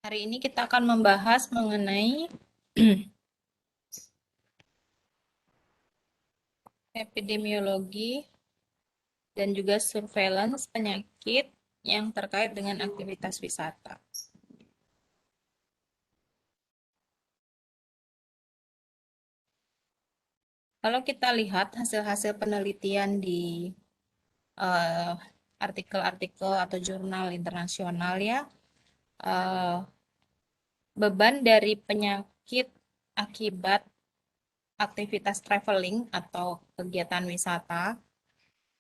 Hari ini kita akan membahas mengenai epidemiologi dan juga surveillance penyakit yang terkait dengan aktivitas wisata. Kalau kita lihat hasil-hasil penelitian di eh, artikel-artikel atau jurnal internasional ya, eh, beban dari penyakit akibat aktivitas traveling atau kegiatan wisata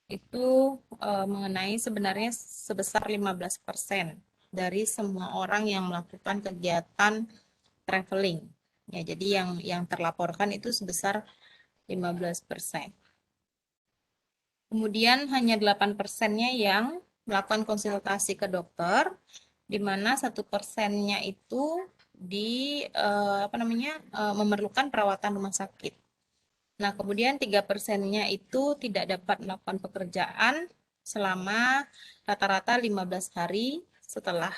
itu mengenai sebenarnya sebesar 15% dari semua orang yang melakukan kegiatan traveling. Ya, jadi yang terlaporkan itu sebesar 15%. Kemudian hanya 8%-nya yang melakukan konsultasi ke dokter, di mana 1%-nya itu memerlukan perawatan rumah sakit. Nah, kemudian 3%-nya itu tidak dapat melakukan pekerjaan selama rata-rata 15 hari setelah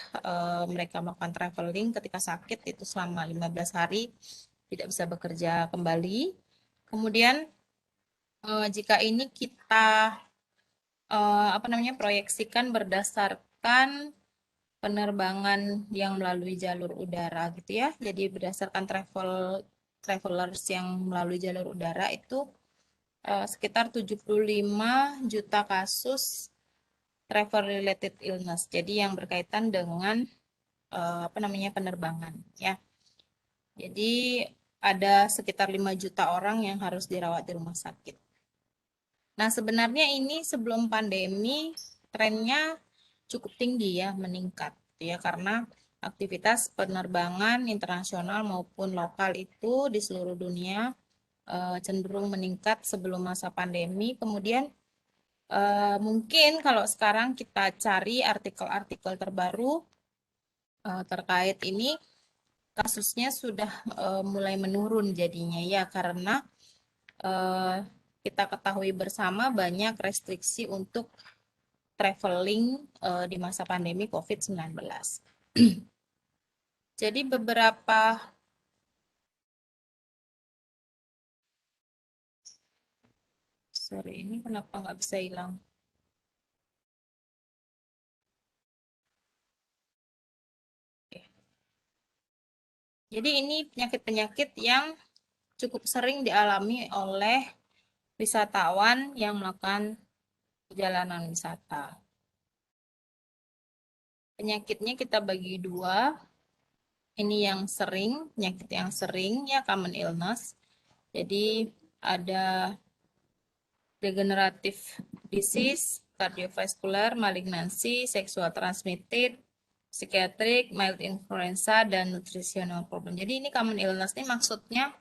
mereka melakukan traveling ketika sakit itu selama 15 hari tidak bisa bekerja kembali. Kemudian jika ini kita proyeksikan berdasarkan penerbangan yang melalui jalur udara gitu ya. Jadi berdasarkan travelers yang melalui jalur udara itu sekitar 75 juta kasus travel related illness. Jadi yang berkaitan dengan penerbangan ya. Jadi ada sekitar 5 juta orang yang harus dirawat di rumah sakit. Nah, sebenarnya ini sebelum pandemi trennya cukup tinggi ya, meningkat ya karena aktivitas penerbangan internasional maupun lokal itu di seluruh dunia cenderung meningkat sebelum masa pandemi. Kemudian mungkin kalau sekarang kita cari artikel-artikel terbaru terkait ini, kasusnya sudah mulai menurun jadinya ya, karena eh, kita ketahui bersama banyak restriksi untuk traveling di masa pandemi COVID-19. Jadi beberapa sorry, ini kenapa nggak bisa hilang? Oke. Jadi ini penyakit-penyakit yang cukup sering dialami oleh wisatawan yang melakukan perjalanan wisata. Penyakitnya kita bagi dua. Ini yang sering, penyakit yang sering ya, common illness. Jadi ada degenerative disease, cardiovascular, malignancy, sexual transmitted, psychiatric, mild influenza, dan nutritional problem. Jadi ini common illness ini maksudnya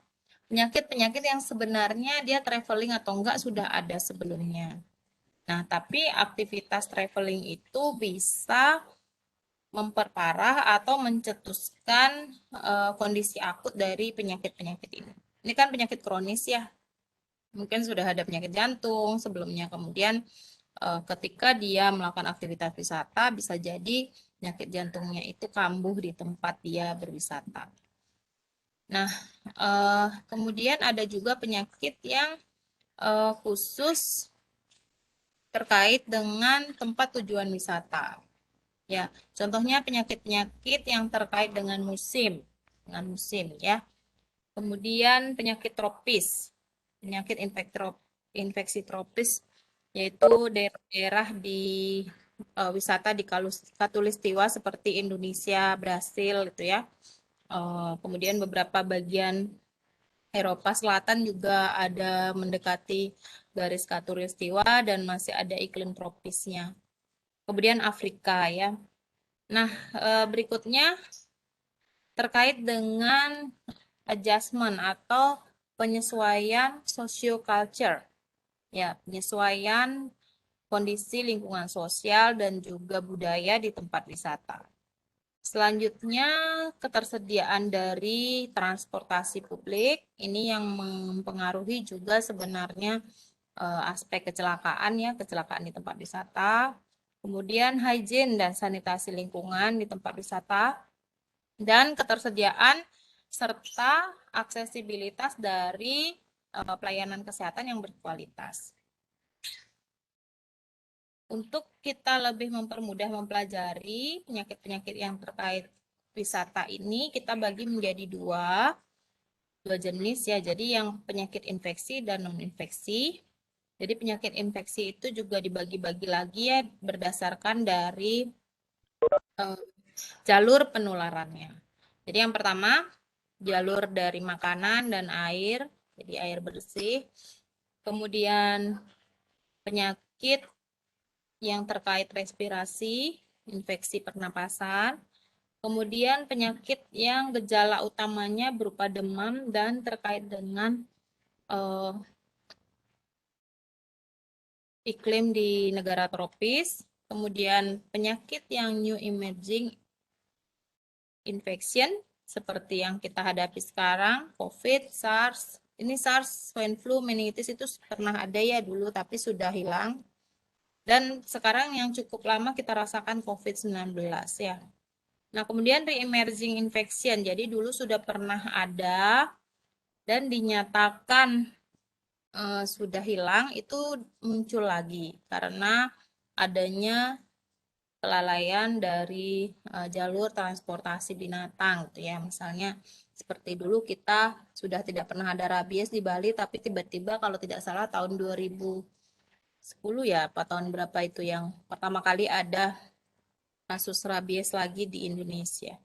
penyakit-penyakit yang sebenarnya dia traveling atau enggak sudah ada sebelumnya. Nah, tapi aktivitas traveling itu bisa memperparah atau mencetuskan kondisi akut dari penyakit-penyakit ini. Ini kan penyakit kronis ya, mungkin sudah ada penyakit jantung sebelumnya, kemudian ketika dia melakukan aktivitas wisata bisa jadi penyakit jantungnya itu kambuh di tempat dia berwisata. Nah, kemudian ada juga penyakit yang khusus terkait dengan tempat tujuan wisata. Ya, contohnya penyakit-penyakit yang terkait dengan musim ya. Kemudian penyakit tropis, penyakit infeksi tropis, yaitu daerah di wisata di Katulistiwa seperti Indonesia, Brasil gitu ya. Kemudian beberapa bagian Eropa Selatan juga ada mendekati garis Katulistiwa dan masih ada iklim tropisnya. Kemudian Afrika ya. Nah, berikutnya terkait dengan adjustment atau penyesuaian socio-culture. Ya, penyesuaian kondisi lingkungan sosial dan juga budaya di tempat wisata. Selanjutnya, ketersediaan dari transportasi publik ini yang mempengaruhi juga sebenarnya aspek kecelakaan ya, kecelakaan di tempat wisata. Kemudian hygiene dan sanitasi lingkungan di tempat wisata. dan ketersediaan serta aksesibilitas dari pelayanan kesehatan yang berkualitas. Untuk kita lebih mempermudah mempelajari penyakit-penyakit yang terkait wisata ini, kita bagi menjadi dua jenis ya. Jadi yang penyakit infeksi dan non-infeksi. Jadi penyakit infeksi itu juga dibagi-bagi lagi ya berdasarkan dari jalur penularannya. Jadi yang pertama, jalur dari makanan dan air, jadi air bersih. Kemudian penyakit yang terkait respirasi, infeksi pernapasan. Kemudian penyakit yang gejala utamanya berupa demam dan terkait dengan iklim di negara tropis. Kemudian penyakit yang new emerging infection seperti yang kita hadapi sekarang, COVID, SARS. Ini SARS, swine flu, meningitis itu pernah ada ya dulu tapi sudah hilang. Dan sekarang yang cukup lama kita rasakan COVID-19 ya. Nah, kemudian re-emerging infection. Jadi dulu sudah pernah ada dan dinyatakan sudah hilang, itu muncul lagi karena adanya kelalaian dari jalur transportasi binatang gitu ya. Misalnya seperti dulu kita sudah tidak pernah ada rabies di Bali, tapi tiba-tiba kalau tidak salah tahun 2010 ya, apa tahun berapa itu yang pertama kali ada kasus rabies lagi di Indonesia.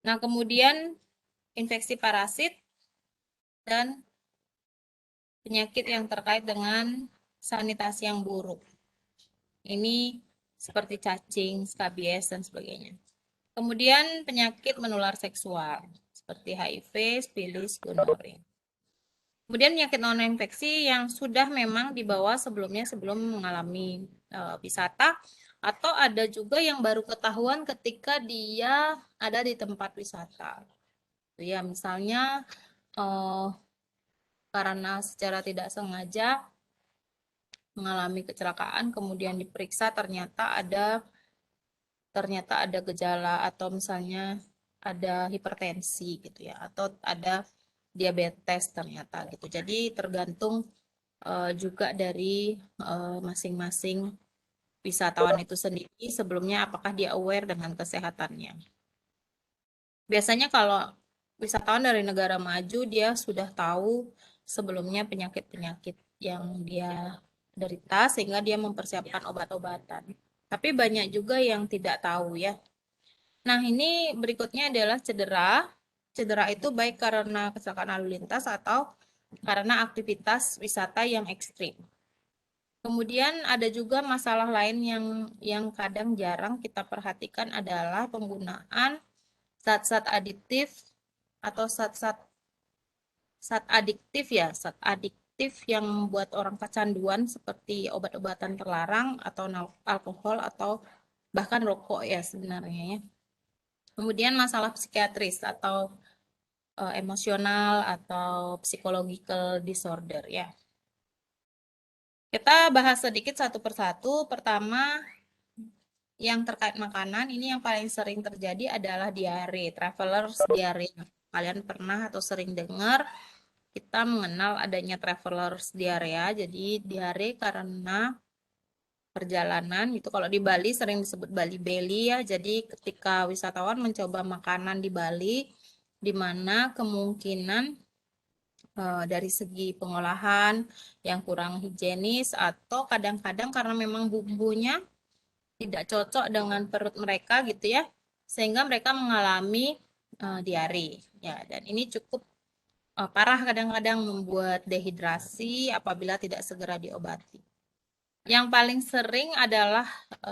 Nah, kemudian infeksi parasit dan penyakit yang terkait dengan sanitasi yang buruk. Ini seperti cacing, skabies, dan sebagainya. Kemudian penyakit menular seksual, seperti HIV, sifilis, gonorrea. Kemudian penyakit non-infeksi yang sudah memang dibawa sebelumnya sebelum mengalami wisata, atau ada juga yang baru ketahuan ketika dia ada di tempat wisata. Ya, misalnya karena secara tidak sengaja mengalami kecelakaan, kemudian diperiksa ternyata ada gejala atau misalnya ada hipertensi gitu ya, atau ada diabetes ternyata gitu. Jadi tergantung juga dari masing-masing wisatawan itu sendiri sebelumnya apakah dia aware dengan kesehatannya. Biasanya kalau wisatawan dari negara maju dia sudah tahu sebelumnya penyakit-penyakit yang dia derita sehingga dia mempersiapkan obat-obatan. Tapi banyak juga yang tidak tahu ya. Nah, ini berikutnya adalah cedera. Cedera itu baik karena kecelakaan lalu lintas atau karena aktivitas wisata yang ekstrim. Kemudian ada juga masalah lain yang kadang jarang kita perhatikan adalah penggunaan zat-zat aditif atau zat adiktif ya, zat adiktif yang membuat orang kecanduan seperti obat-obatan terlarang atau alkohol atau bahkan rokok ya sebenarnya ya. Kemudian masalah psikiatris atau emosional atau psychological disorder ya. Kita bahas sedikit satu persatu. Pertama, yang terkait makanan, ini yang paling sering terjadi adalah diare, traveler's diare. Kalian pernah atau sering dengar kita mengenal adanya traveler's diarrhea. Jadi diare karena perjalanan itu kalau di Bali sering disebut Bali Belly ya. Jadi ketika wisatawan mencoba makanan di Bali di mana kemungkinan dari segi pengolahan yang kurang higienis atau kadang-kadang karena memang bumbunya tidak cocok dengan perut mereka gitu ya, sehingga mereka mengalami diare ya, dan ini cukup parah, kadang-kadang membuat dehidrasi apabila tidak segera diobati. Yang paling sering adalah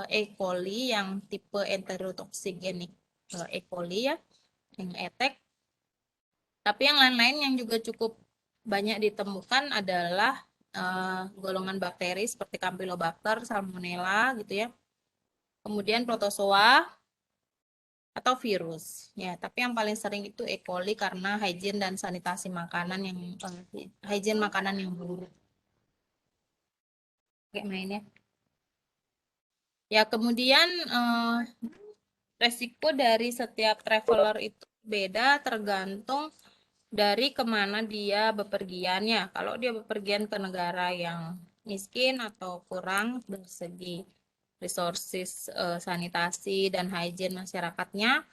E. coli yang tipe enterotoxigenic E. coli ya, yang ETEC. Tapi yang lain-lain yang juga cukup banyak ditemukan adalah golongan bakteri seperti Campylobacter, Salmonella gitu ya. Kemudian protozoa atau virus. Ya, tapi yang paling sering itu E. coli karena hygiene dan sanitasi makanan yang hygiene makanan yang buruk. Kayak main ya. Ya, kemudian resiko dari setiap traveler itu beda tergantung dari kemana dia bepergiannya. Kalau dia bepergian ke negara yang miskin atau kurang dari segi resources, sanitasi dan hygiene masyarakatnya,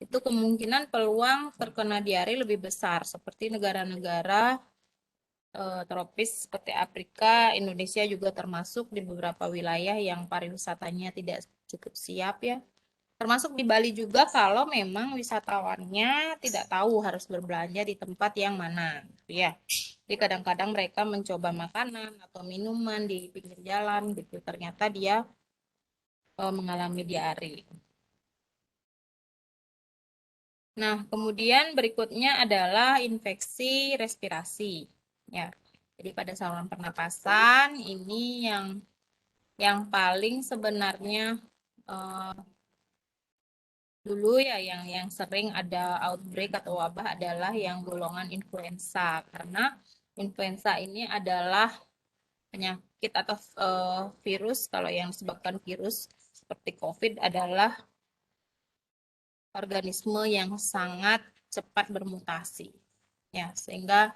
itu kemungkinan peluang terkena diare lebih besar seperti negara-negara tropis seperti Afrika. Indonesia juga termasuk di beberapa wilayah yang pariwisatanya tidak cukup siap ya. Termasuk di Bali juga kalau memang wisatawannya tidak tahu harus berbelanja di tempat yang mana, gitu ya. Jadi kadang-kadang mereka mencoba makanan atau minuman di pinggir jalan gitu. Ternyata dia mengalami diare. Nah, kemudian berikutnya adalah infeksi respirasi. Ya. Jadi pada saluran pernapasan ini yang paling sebenarnya eh, dulu ya yang sering ada outbreak atau wabah adalah yang golongan influenza karena influenza ini adalah penyakit atau virus. Kalau yang disebabkan virus seperti COVID adalah organisme yang sangat cepat bermutasi ya, sehingga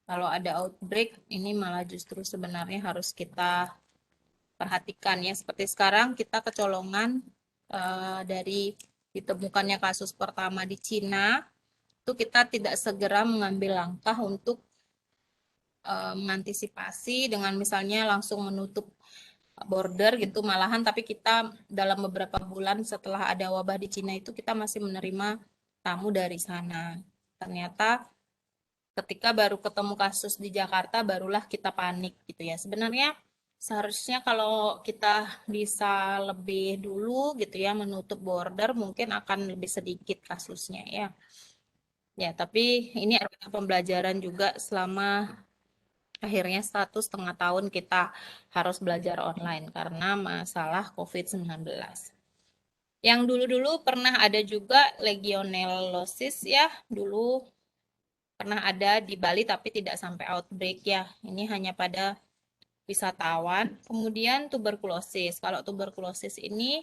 kalau ada outbreak ini malah justru sebenarnya harus kita perhatikan ya. Seperti sekarang kita kecolongan dari ditemukannya kasus pertama di Cina, itu kita tidak segera mengambil langkah untuk mengantisipasi dengan misalnya langsung menutup border gitu, malahan tapi kita dalam beberapa bulan setelah ada wabah di Cina itu kita masih menerima tamu dari sana. Ternyata ketika baru ketemu kasus di Jakarta barulah kita panik gitu ya. Sebenarnya seharusnya kalau kita bisa lebih dulu gitu ya menutup border mungkin akan lebih sedikit kasusnya ya. Ya, tapi ini adalah pembelajaran juga selama akhirnya 1,5 tahun kita harus belajar online karena masalah COVID-19. Yang dulu-dulu pernah ada juga legionellosis ya, dulu pernah ada di Bali tapi tidak sampai outbreak ya. Ini hanya pada wisatawan. Kemudian tuberkulosis. Kalau tuberkulosis ini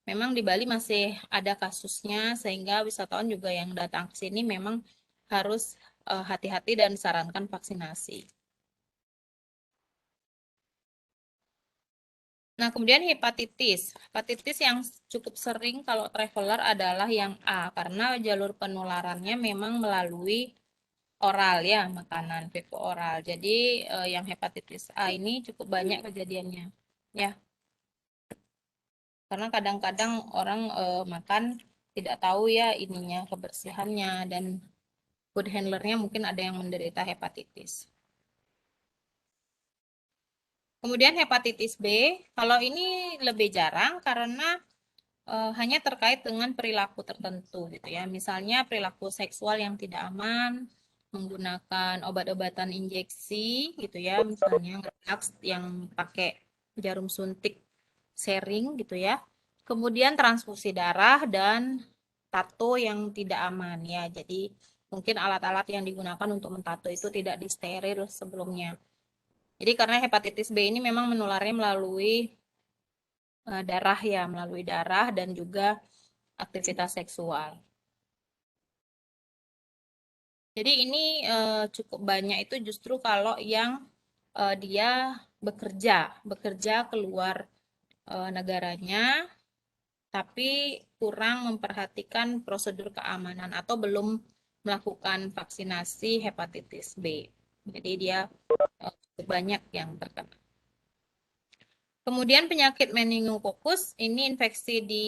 memang di Bali masih ada kasusnya sehingga wisatawan juga yang datang ke sini memang harus hati-hati dan disarankan vaksinasi. Nah, kemudian hepatitis. Hepatitis yang cukup sering kalau traveler adalah yang A, karena jalur penularannya memang melalui oral ya, makanan vape oral. Jadi yang hepatitis A ini cukup banyak kejadiannya. Ya, karena kadang-kadang orang makan tidak tahu ya ininya kebersihannya dan food handlernya mungkin ada yang menderita hepatitis. Kemudian hepatitis B, kalau ini lebih jarang karena hanya terkait dengan perilaku tertentu gitu ya. Misalnya perilaku seksual yang tidak aman, menggunakan obat-obatan injeksi gitu ya, misalnya drugs yang pakai jarum suntik sharing gitu ya. Kemudian transfusi darah dan tato yang tidak aman ya. Jadi mungkin alat-alat yang digunakan untuk mentato itu tidak disteril sebelumnya. Jadi karena hepatitis B ini memang menularnya melalui darah ya, melalui darah dan juga aktivitas seksual. Jadi ini cukup banyak itu justru kalau yang dia bekerja keluar negaranya, tapi kurang memperhatikan prosedur keamanan atau belum melakukan vaksinasi hepatitis B. Jadi dia cukup banyak yang terkena. Kemudian penyakit meningokokus ini infeksi di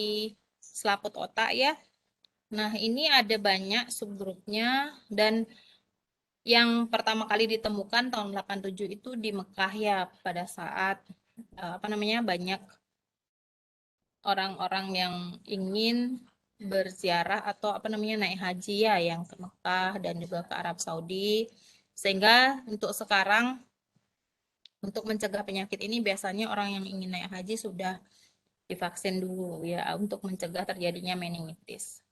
selaput otak ya. Nah, ini ada banyak subgrupnya dan yang pertama kali ditemukan tahun 87 itu di Mekah ya pada saat apa namanya banyak orang-orang yang ingin berziarah atau apa namanya naik haji ya yang ke Mekah dan juga ke Arab Saudi. Sehingga untuk sekarang untuk mencegah penyakit ini biasanya orang yang ingin naik haji sudah divaksin dulu ya untuk mencegah terjadinya meningitis.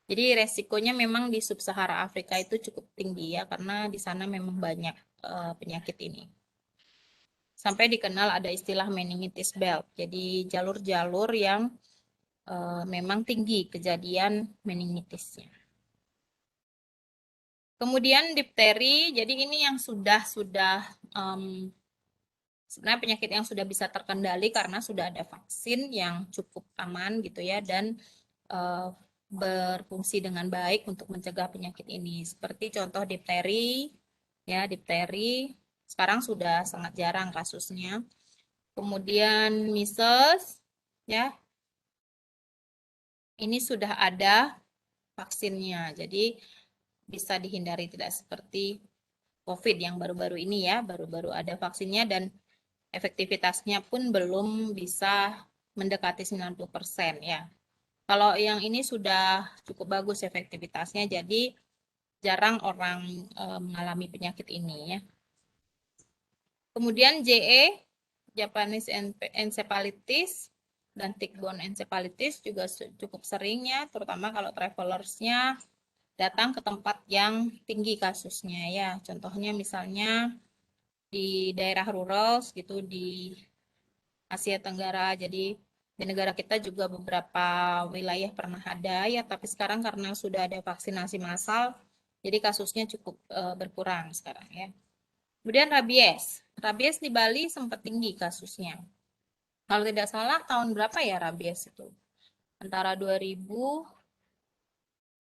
Jadi resikonya memang di sub-Sahara Afrika itu cukup tinggi ya karena di sana memang banyak penyakit ini. Sampai dikenal ada istilah meningitis belt. Jadi jalur-jalur yang memang tinggi kejadian meningitisnya. Kemudian difteri, jadi ini yang sudah sebenarnya penyakit yang sudah bisa terkendali karena sudah ada vaksin yang cukup aman gitu ya, dan uh, berfungsi dengan baik untuk mencegah penyakit ini. Seperti contoh difteri, ya difteri sekarang sudah sangat jarang kasusnya. Kemudian measles, ya ini sudah ada vaksinnya, jadi bisa dihindari, tidak seperti COVID yang baru-baru ini ya, baru-baru ada vaksinnya dan efektivitasnya pun belum bisa mendekati 90% ya. Kalau yang ini sudah cukup bagus efektivitasnya, jadi jarang orang mengalami penyakit ini ya. Kemudian JE, Japanese encephalitis dan tick-borne encephalitis juga cukup sering ya, terutama kalau travelersnya datang ke tempat yang tinggi kasusnya ya. Contohnya misalnya di daerah rural gitu di Asia Tenggara. Jadi di negara kita juga beberapa wilayah pernah ada ya, tapi sekarang karena sudah ada vaksinasi massal, jadi kasusnya cukup berkurang sekarang ya. Kemudian rabies. Rabies di Bali sempat tinggi kasusnya. Kalau tidak salah tahun berapa ya rabies itu? Antara 2000,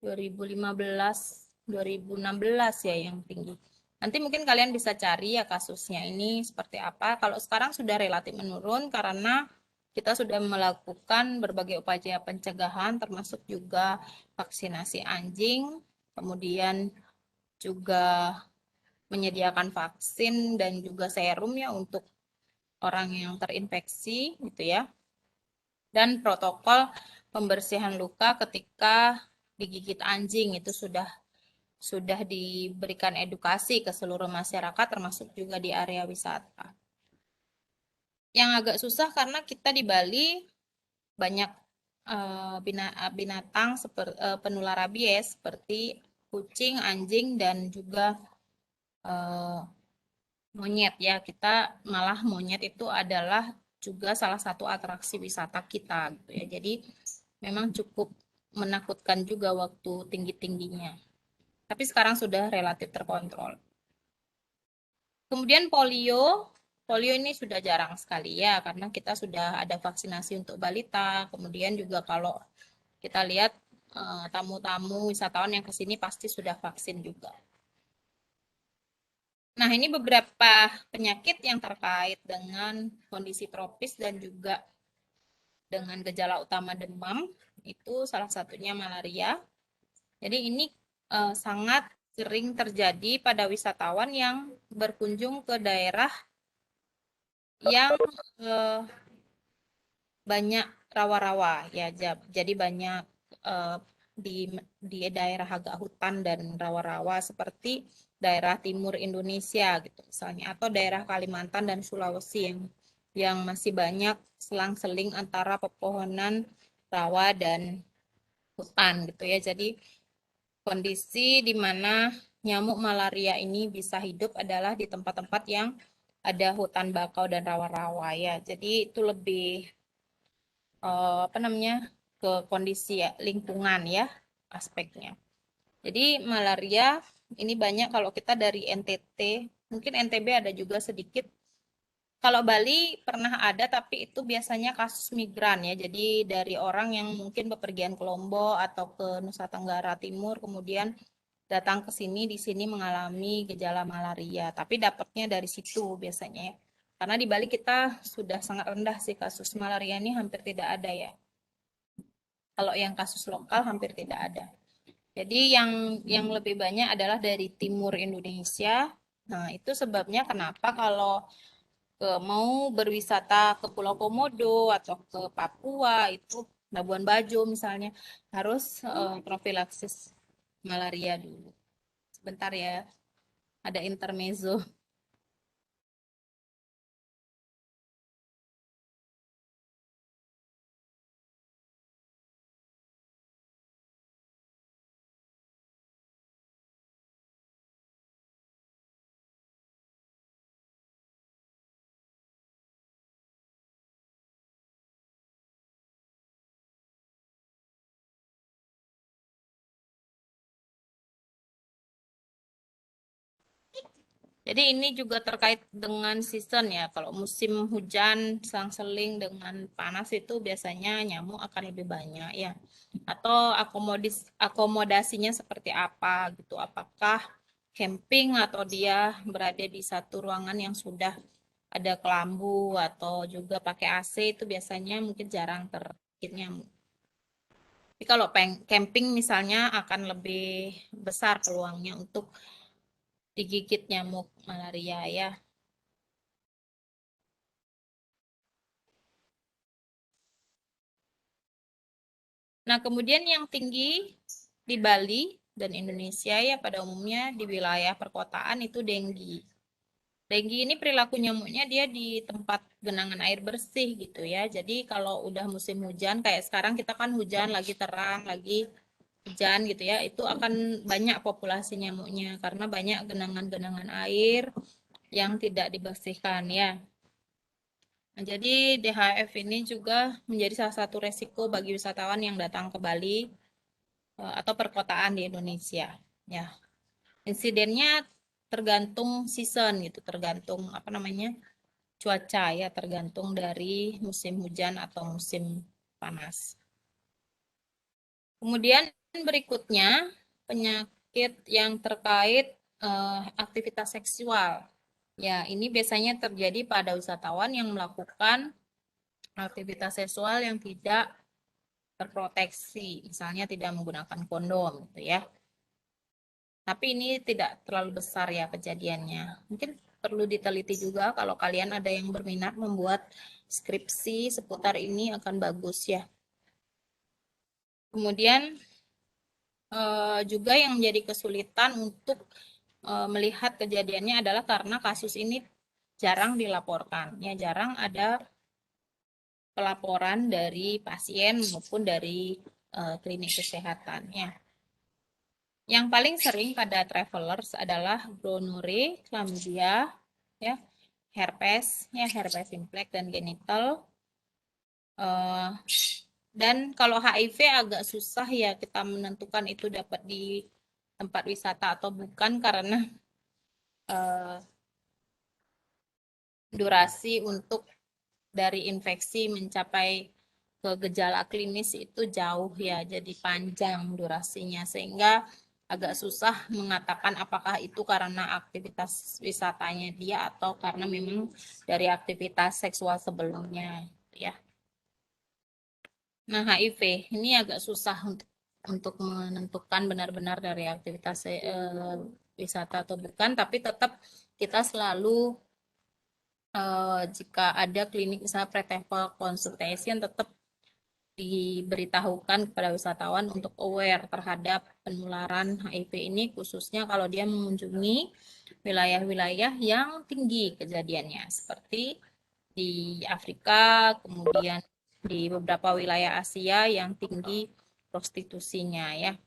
2015, 2016 ya yang tinggi. Nanti mungkin kalian bisa cari ya kasusnya ini seperti apa. Kalau sekarang sudah relatif menurun karena kita sudah melakukan berbagai upaya pencegahan termasuk juga vaksinasi anjing, kemudian juga menyediakan vaksin dan juga serum ya untuk orang yang terinfeksi gitu ya. Dan protokol pembersihan luka ketika digigit anjing itu sudah diberikan edukasi ke seluruh masyarakat termasuk juga di area wisata. Yang agak susah karena kita di Bali banyak binatang penular rabies seperti kucing, anjing dan juga monyet ya. Kita malah monyet itu adalah juga salah satu atraksi wisata kita gitu ya. Jadi memang cukup menakutkan juga waktu tinggi-tingginya. Tapi sekarang sudah relatif terkontrol. Kemudian polio, polio ini sudah jarang sekali ya, karena kita sudah ada vaksinasi untuk balita. Kemudian juga kalau kita lihat tamu-tamu wisatawan yang ke sini pasti sudah vaksin juga. Nah, ini beberapa penyakit yang terkait dengan kondisi tropis dan juga dengan gejala utama demam. Itu salah satunya malaria. Jadi ini sangat sering terjadi pada wisatawan yang berkunjung ke daerah yang eh, banyak rawa-rawa ya. Jadi banyak eh, di di daerah agak hutan dan rawa-rawa seperti daerah timur Indonesia gitu misalnya atau daerah Kalimantan dan Sulawesi yang masih banyak selang-seling antara pepohonan rawa dan hutan gitu ya. Jadi kondisi di mana nyamuk malaria ini bisa hidup adalah di tempat-tempat yang ada hutan bakau dan rawa-rawa ya. Jadi itu lebih apa namanya ke kondisi ya, lingkungan ya aspeknya. Jadi malaria ini banyak kalau kita dari NTT, mungkin NTB ada juga sedikit. Kalau Bali pernah ada tapi itu biasanya kasus migran ya. Jadi dari orang yang mungkin bepergian ke Lombok atau ke Nusa Tenggara Timur kemudian datang ke sini di sini mengalami gejala malaria, tapi dapatnya dari situ biasanya ya. Karena di Bali kita sudah sangat rendah sih kasus malaria ini hampir tidak ada ya. Kalau yang kasus lokal hampir tidak ada. Jadi yang lebih banyak adalah dari timur Indonesia. Nah, itu sebabnya kenapa kalau mau berwisata ke Pulau Komodo atau ke Papua itu Labuan Bajo misalnya harus profilaksis malaria dulu. Sebentar ya, ada intermezzo. Jadi ini juga terkait dengan season ya. Kalau musim hujan selang-seling dengan panas itu biasanya nyamuk akan lebih banyak ya. Atau akomodasinya seperti apa gitu. Apakah camping atau dia berada di satu ruangan yang sudah ada kelambu atau juga pakai AC, itu biasanya mungkin jarang terjangkit nyamuk. Tapi kalau camping misalnya akan lebih besar peluangnya untuk digigit nyamuk malaria ya. Nah, kemudian yang tinggi di Bali dan Indonesia ya pada umumnya di wilayah perkotaan itu denggi. Denggi ini perilaku nyamuknya dia di tempat genangan air bersih gitu ya. Jadi kalau udah musim hujan kayak sekarang kita kan hujan lagi terang, lagi hujan gitu ya, itu akan banyak populasi nyamuknya karena banyak genangan-genangan air yang tidak dibersihkan ya. Nah, jadi DHF ini juga menjadi salah satu resiko bagi wisatawan yang datang ke Bali atau perkotaan di Indonesia. Ya, insidennya tergantung season gitu, tergantung apa namanya cuaca ya, tergantung dari musim hujan atau musim panas. Kemudian berikutnya penyakit yang terkait aktivitas seksual. Ya, ini biasanya terjadi pada wisatawan yang melakukan aktivitas seksual yang tidak terproteksi, misalnya tidak menggunakan kondom gitu ya. Tapi ini tidak terlalu besar ya kejadiannya. Mungkin perlu diteliti juga kalau kalian ada yang berminat membuat skripsi seputar ini akan bagus ya. Kemudian juga yang menjadi kesulitan untuk melihat kejadiannya adalah karena kasus ini jarang dilaporkan. Ya, jarang ada pelaporan dari pasien maupun dari klinik kesehatan ya. Yang paling sering pada travelers adalah gonorrhea, chlamydia, ya, herpes, ya, herpes simplex dan genital. Eh, dan kalau HIV agak susah ya kita menentukan itu dapat di tempat wisata atau bukan karena eh, durasi untuk dari infeksi mencapai ke gejala klinis itu jauh ya, jadi panjang durasinya sehingga agak susah mengatakan apakah itu karena aktivitas wisatanya dia atau karena memang dari aktivitas seksual sebelumnya ya. Nah, HIV ini agak susah untuk menentukan benar-benar dari aktivitas wisata atau bukan, tapi tetap kita selalu jika ada klinik misalnya pre-travel consultation tetap diberitahukan kepada wisatawan untuk aware terhadap penularan HIV ini khususnya kalau dia mengunjungi wilayah-wilayah yang tinggi kejadiannya seperti di Afrika, kemudian di beberapa wilayah Asia yang tinggi prostitusinya ya.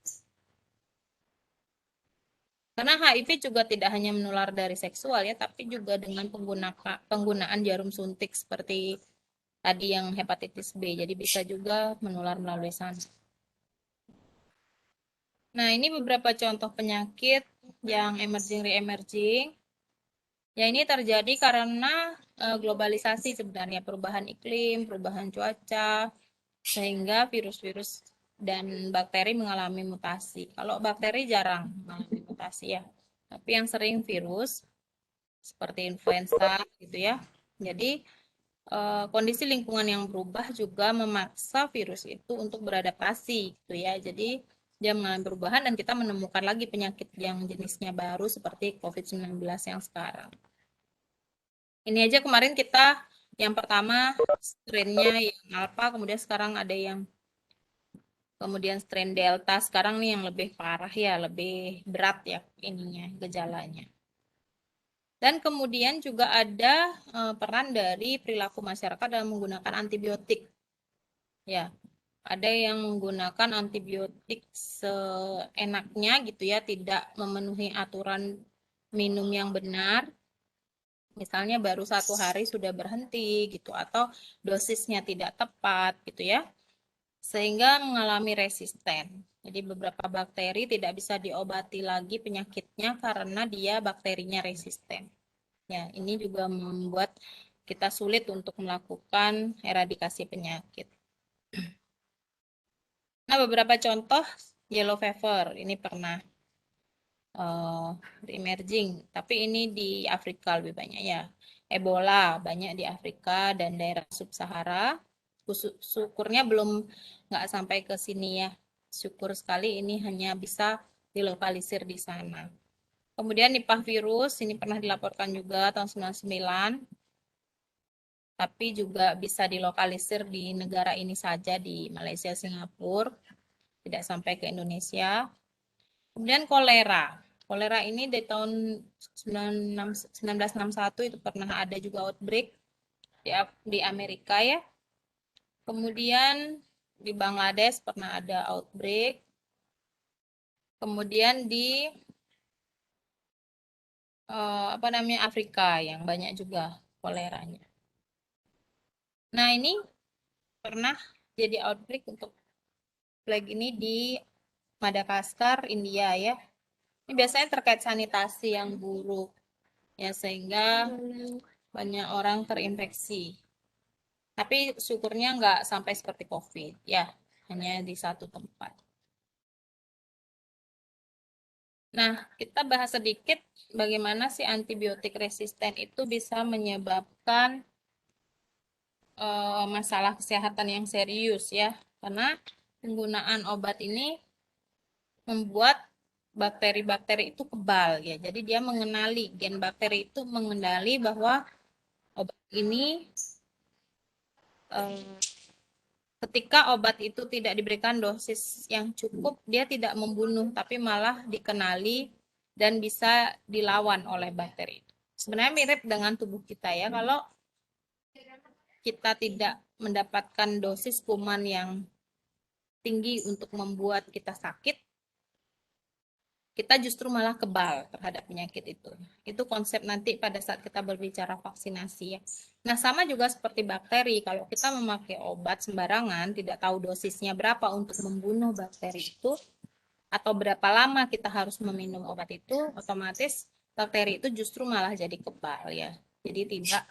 Karena HIV juga tidak hanya menular dari seksual ya, tapi juga dengan penggunaan jarum suntik seperti tadi yang hepatitis B. Jadi bisa juga menular melalui sana. Nah, ini beberapa contoh penyakit yang emerging re-emerging. Ya, ini terjadi karena globalisasi sebenarnya, perubahan iklim, perubahan cuaca, sehingga virus-virus dan bakteri mengalami mutasi. Kalau bakteri jarang mengalami mutasi ya, tapi yang sering virus seperti influenza gitu ya. Jadi kondisi lingkungan yang berubah juga memaksa virus itu untuk beradaptasi gitu ya. Jadi dia mengalami perubahan dan kita menemukan lagi penyakit yang jenisnya baru seperti COVID-19 yang sekarang. Ini aja kemarin kita yang pertama strainnya yang alpha, kemudian sekarang ada yang kemudian strain delta, sekarang nih yang lebih parah ya, lebih berat ya ininya gejalanya. Dan kemudian juga ada peran dari perilaku masyarakat dalam menggunakan antibiotik. Ya, ada yang menggunakan antibiotik seenaknya gitu ya, tidak memenuhi aturan minum yang benar. Misalnya baru 1 hari sudah berhenti gitu, atau dosisnya tidak tepat gitu ya, sehingga mengalami resisten. Jadi beberapa bakteri tidak bisa diobati lagi penyakitnya karena dia bakterinya resisten. Ya, ini juga membuat kita sulit untuk melakukan eradikasi penyakit. Nah, beberapa contoh yellow fever ini pernah emerging, tapi ini di Afrika lebih banyak ya. Ebola banyak di Afrika dan daerah sub-Sahara. Syukurnya belum nggak sampai ke sini ya. Syukur sekali ini hanya bisa dilokalisir di sana. Kemudian Nipah virus ini pernah dilaporkan juga tahun 99, tapi juga bisa dilokalisir di negara ini saja di Malaysia, Singapura, tidak sampai ke Indonesia. Kemudian kolera. Kolera ini dari tahun 1961 itu pernah ada juga outbreak di Amerika ya. Kemudian di Bangladesh pernah ada outbreak. Kemudian di apa namanya Afrika yang banyak juga koleranya. Nah, ini pernah jadi outbreak untuk flag ini di Madagaskar, India ya. Ini biasanya terkait sanitasi yang buruk ya sehingga banyak orang terinfeksi. Tapi syukurnya nggak sampai seperti COVID ya, hanya di satu tempat. Nah, kita bahas sedikit bagaimana sih antibiotik resisten itu bisa menyebabkan masalah kesehatan yang serius ya. Karena penggunaan obat ini membuat bakteri-bakteri itu kebal ya. Jadi dia mengenali gen bakteri itu mengenali bahwa obat ini eh, ketika obat itu tidak diberikan dosis yang cukup, dia tidak membunuh tapi malah dikenali dan bisa dilawan oleh bakteri itu. Sebenarnya mirip dengan tubuh kita ya. Kalau kita tidak mendapatkan dosis kuman yang tinggi untuk membuat kita sakit, kita justru malah kebal terhadap penyakit itu. Itu konsep nanti pada saat kita berbicara vaksinasi ya. Nah, sama juga seperti bakteri, kalau kita memakai obat sembarangan, tidak tahu dosisnya berapa untuk membunuh bakteri itu, atau berapa lama kita harus meminum obat itu, otomatis bakteri itu justru malah jadi kebal ya. Jadi tidak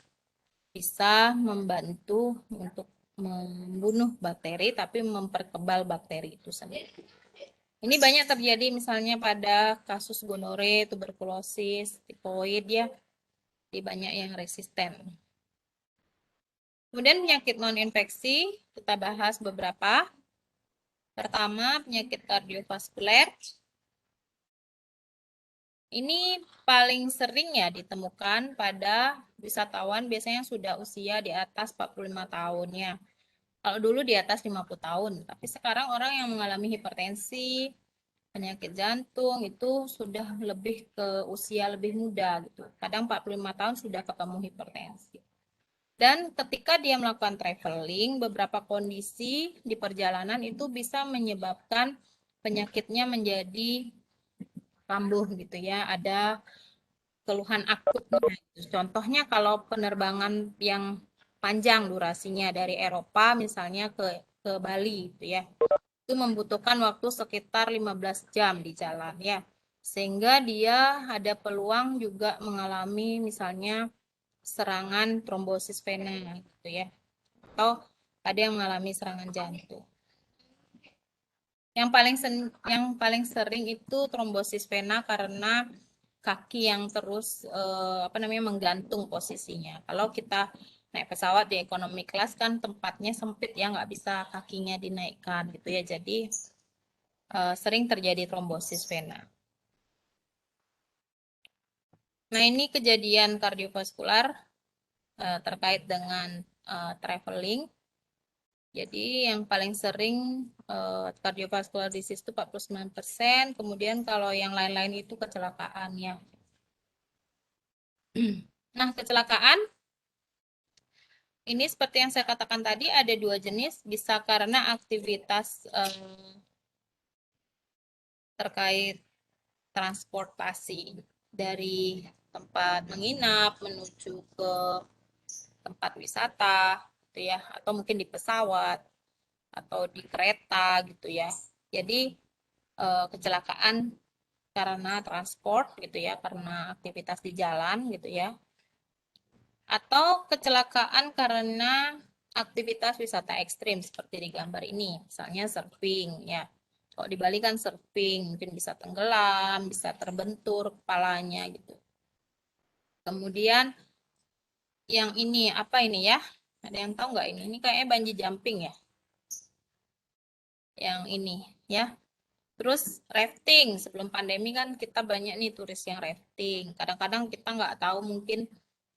bisa membantu untuk membunuh bakteri, tapi memperkebal bakteri itu sendiri. Ini banyak terjadi misalnya pada kasus gonore, tuberkulosis, tifoid ya, di banyak yang resisten. Kemudian penyakit non-infeksi, kita bahas beberapa. Pertama, penyakit kardiovaskuler. Ini paling sering ya ditemukan pada wisatawan biasanya sudah usia di atas 45 tahun ya. Kalau dulu di atas 50 tahun, tapi sekarang orang yang mengalami hipertensi, penyakit jantung itu sudah lebih ke usia lebih muda gitu. Kadang 45 tahun sudah ketemu hipertensi. Dan ketika dia melakukan traveling, beberapa kondisi di perjalanan itu bisa menyebabkan penyakitnya menjadi kambuh gitu ya. Ada keluhan akutnya. Contohnya kalau penerbangan yang panjang durasinya dari Eropa misalnya ke Bali gitu ya. Itu membutuhkan waktu sekitar 15 jam di jalan ya. Sehingga dia ada peluang juga mengalami misalnya serangan trombosis vena gitu ya. Atau ada yang mengalami serangan jantung. Yang paling sering itu trombosis vena karena kaki yang terus apa namanya menggantung posisinya. Kalau kita naik pesawat di economy class kan tempatnya sempit ya nggak bisa kakinya dinaikkan gitu ya. Jadi sering terjadi trombosis vena. Nah, ini kejadian kardiovaskular terkait dengan traveling. Jadi yang paling sering cardiovascular disease itu 49%, kemudian kalau yang lain-lain itu kecelakaan ya. Nah, kecelakaan ini seperti yang saya katakan tadi ada dua jenis, bisa karena aktivitas terkait transportasi dari tempat menginap menuju ke tempat wisata gitu ya, atau mungkin di pesawat atau di kereta gitu ya. Jadi kecelakaan karena transport gitu ya, karena aktivitas di jalan gitu ya, atau kecelakaan karena aktivitas wisata ekstrim seperti di gambar ini, misalnya surfing ya. Kalau di Bali kan surfing, mungkin bisa tenggelam, bisa terbentur kepalanya gitu. Kemudian yang ini apa ini ya? Ada yang tahu nggak ini? Ini kayaknya bungee jumping ya. Yang ini ya. Terus rafting. Sebelum pandemi kan kita banyak nih turis yang rafting. Kadang-kadang kita nggak tahu mungkin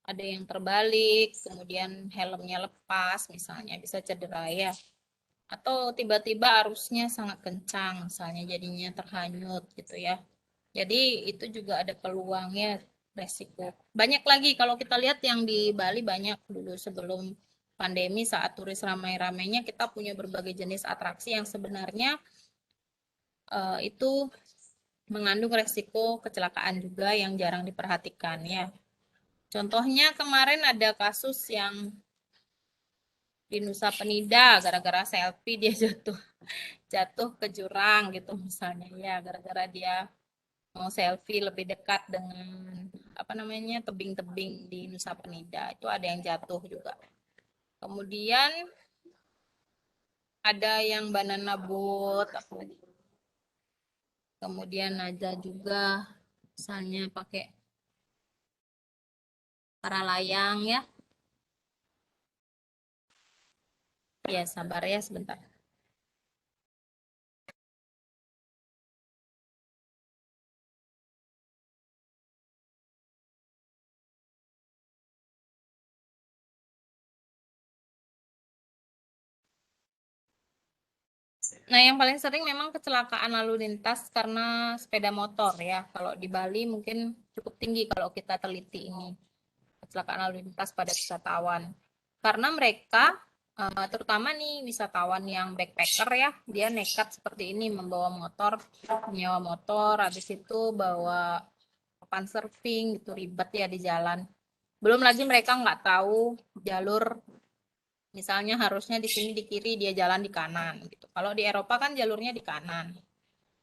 ada yang terbalik, kemudian helmnya lepas misalnya bisa cedera ya. Atau tiba-tiba arusnya sangat kencang misalnya jadinya terhanyut gitu ya. Jadi itu juga ada peluangnya resiko. Banyak lagi kalau kita lihat yang di Bali banyak dulu sebelum pandemi saat turis ramai-ramainya kita punya berbagai jenis atraksi yang sebenarnya itu mengandung resiko kecelakaan juga yang jarang diperhatikan ya. Contohnya kemarin ada kasus yang di Nusa Penida gara-gara selfie dia jatuh jatuh ke jurang gitu misalnya ya gara-gara dia mau selfie lebih dekat dengan apa namanya tebing-tebing di Nusa Penida itu ada yang jatuh juga. Kemudian ada yang banana boat apa lagi? Kemudian ada juga misalnya pakai para layang ya. Ya sabar ya sebentar. Nah, yang paling sering memang kecelakaan lalu lintas karena sepeda motor ya. Kalau di Bali mungkin cukup tinggi kalau kita teliti ini kecelakaan lalu lintas pada wisatawan. Karena mereka terutama nih wisatawan yang backpacker ya, dia nekat seperti ini membawa motor, menyewa motor, habis itu bawa papan surfing gitu ribet ya di jalan. Belum lagi mereka nggak tahu jalur. Misalnya harusnya di sini di kiri, dia jalan di kanan gitu. Kalau di Eropa kan jalurnya di kanan.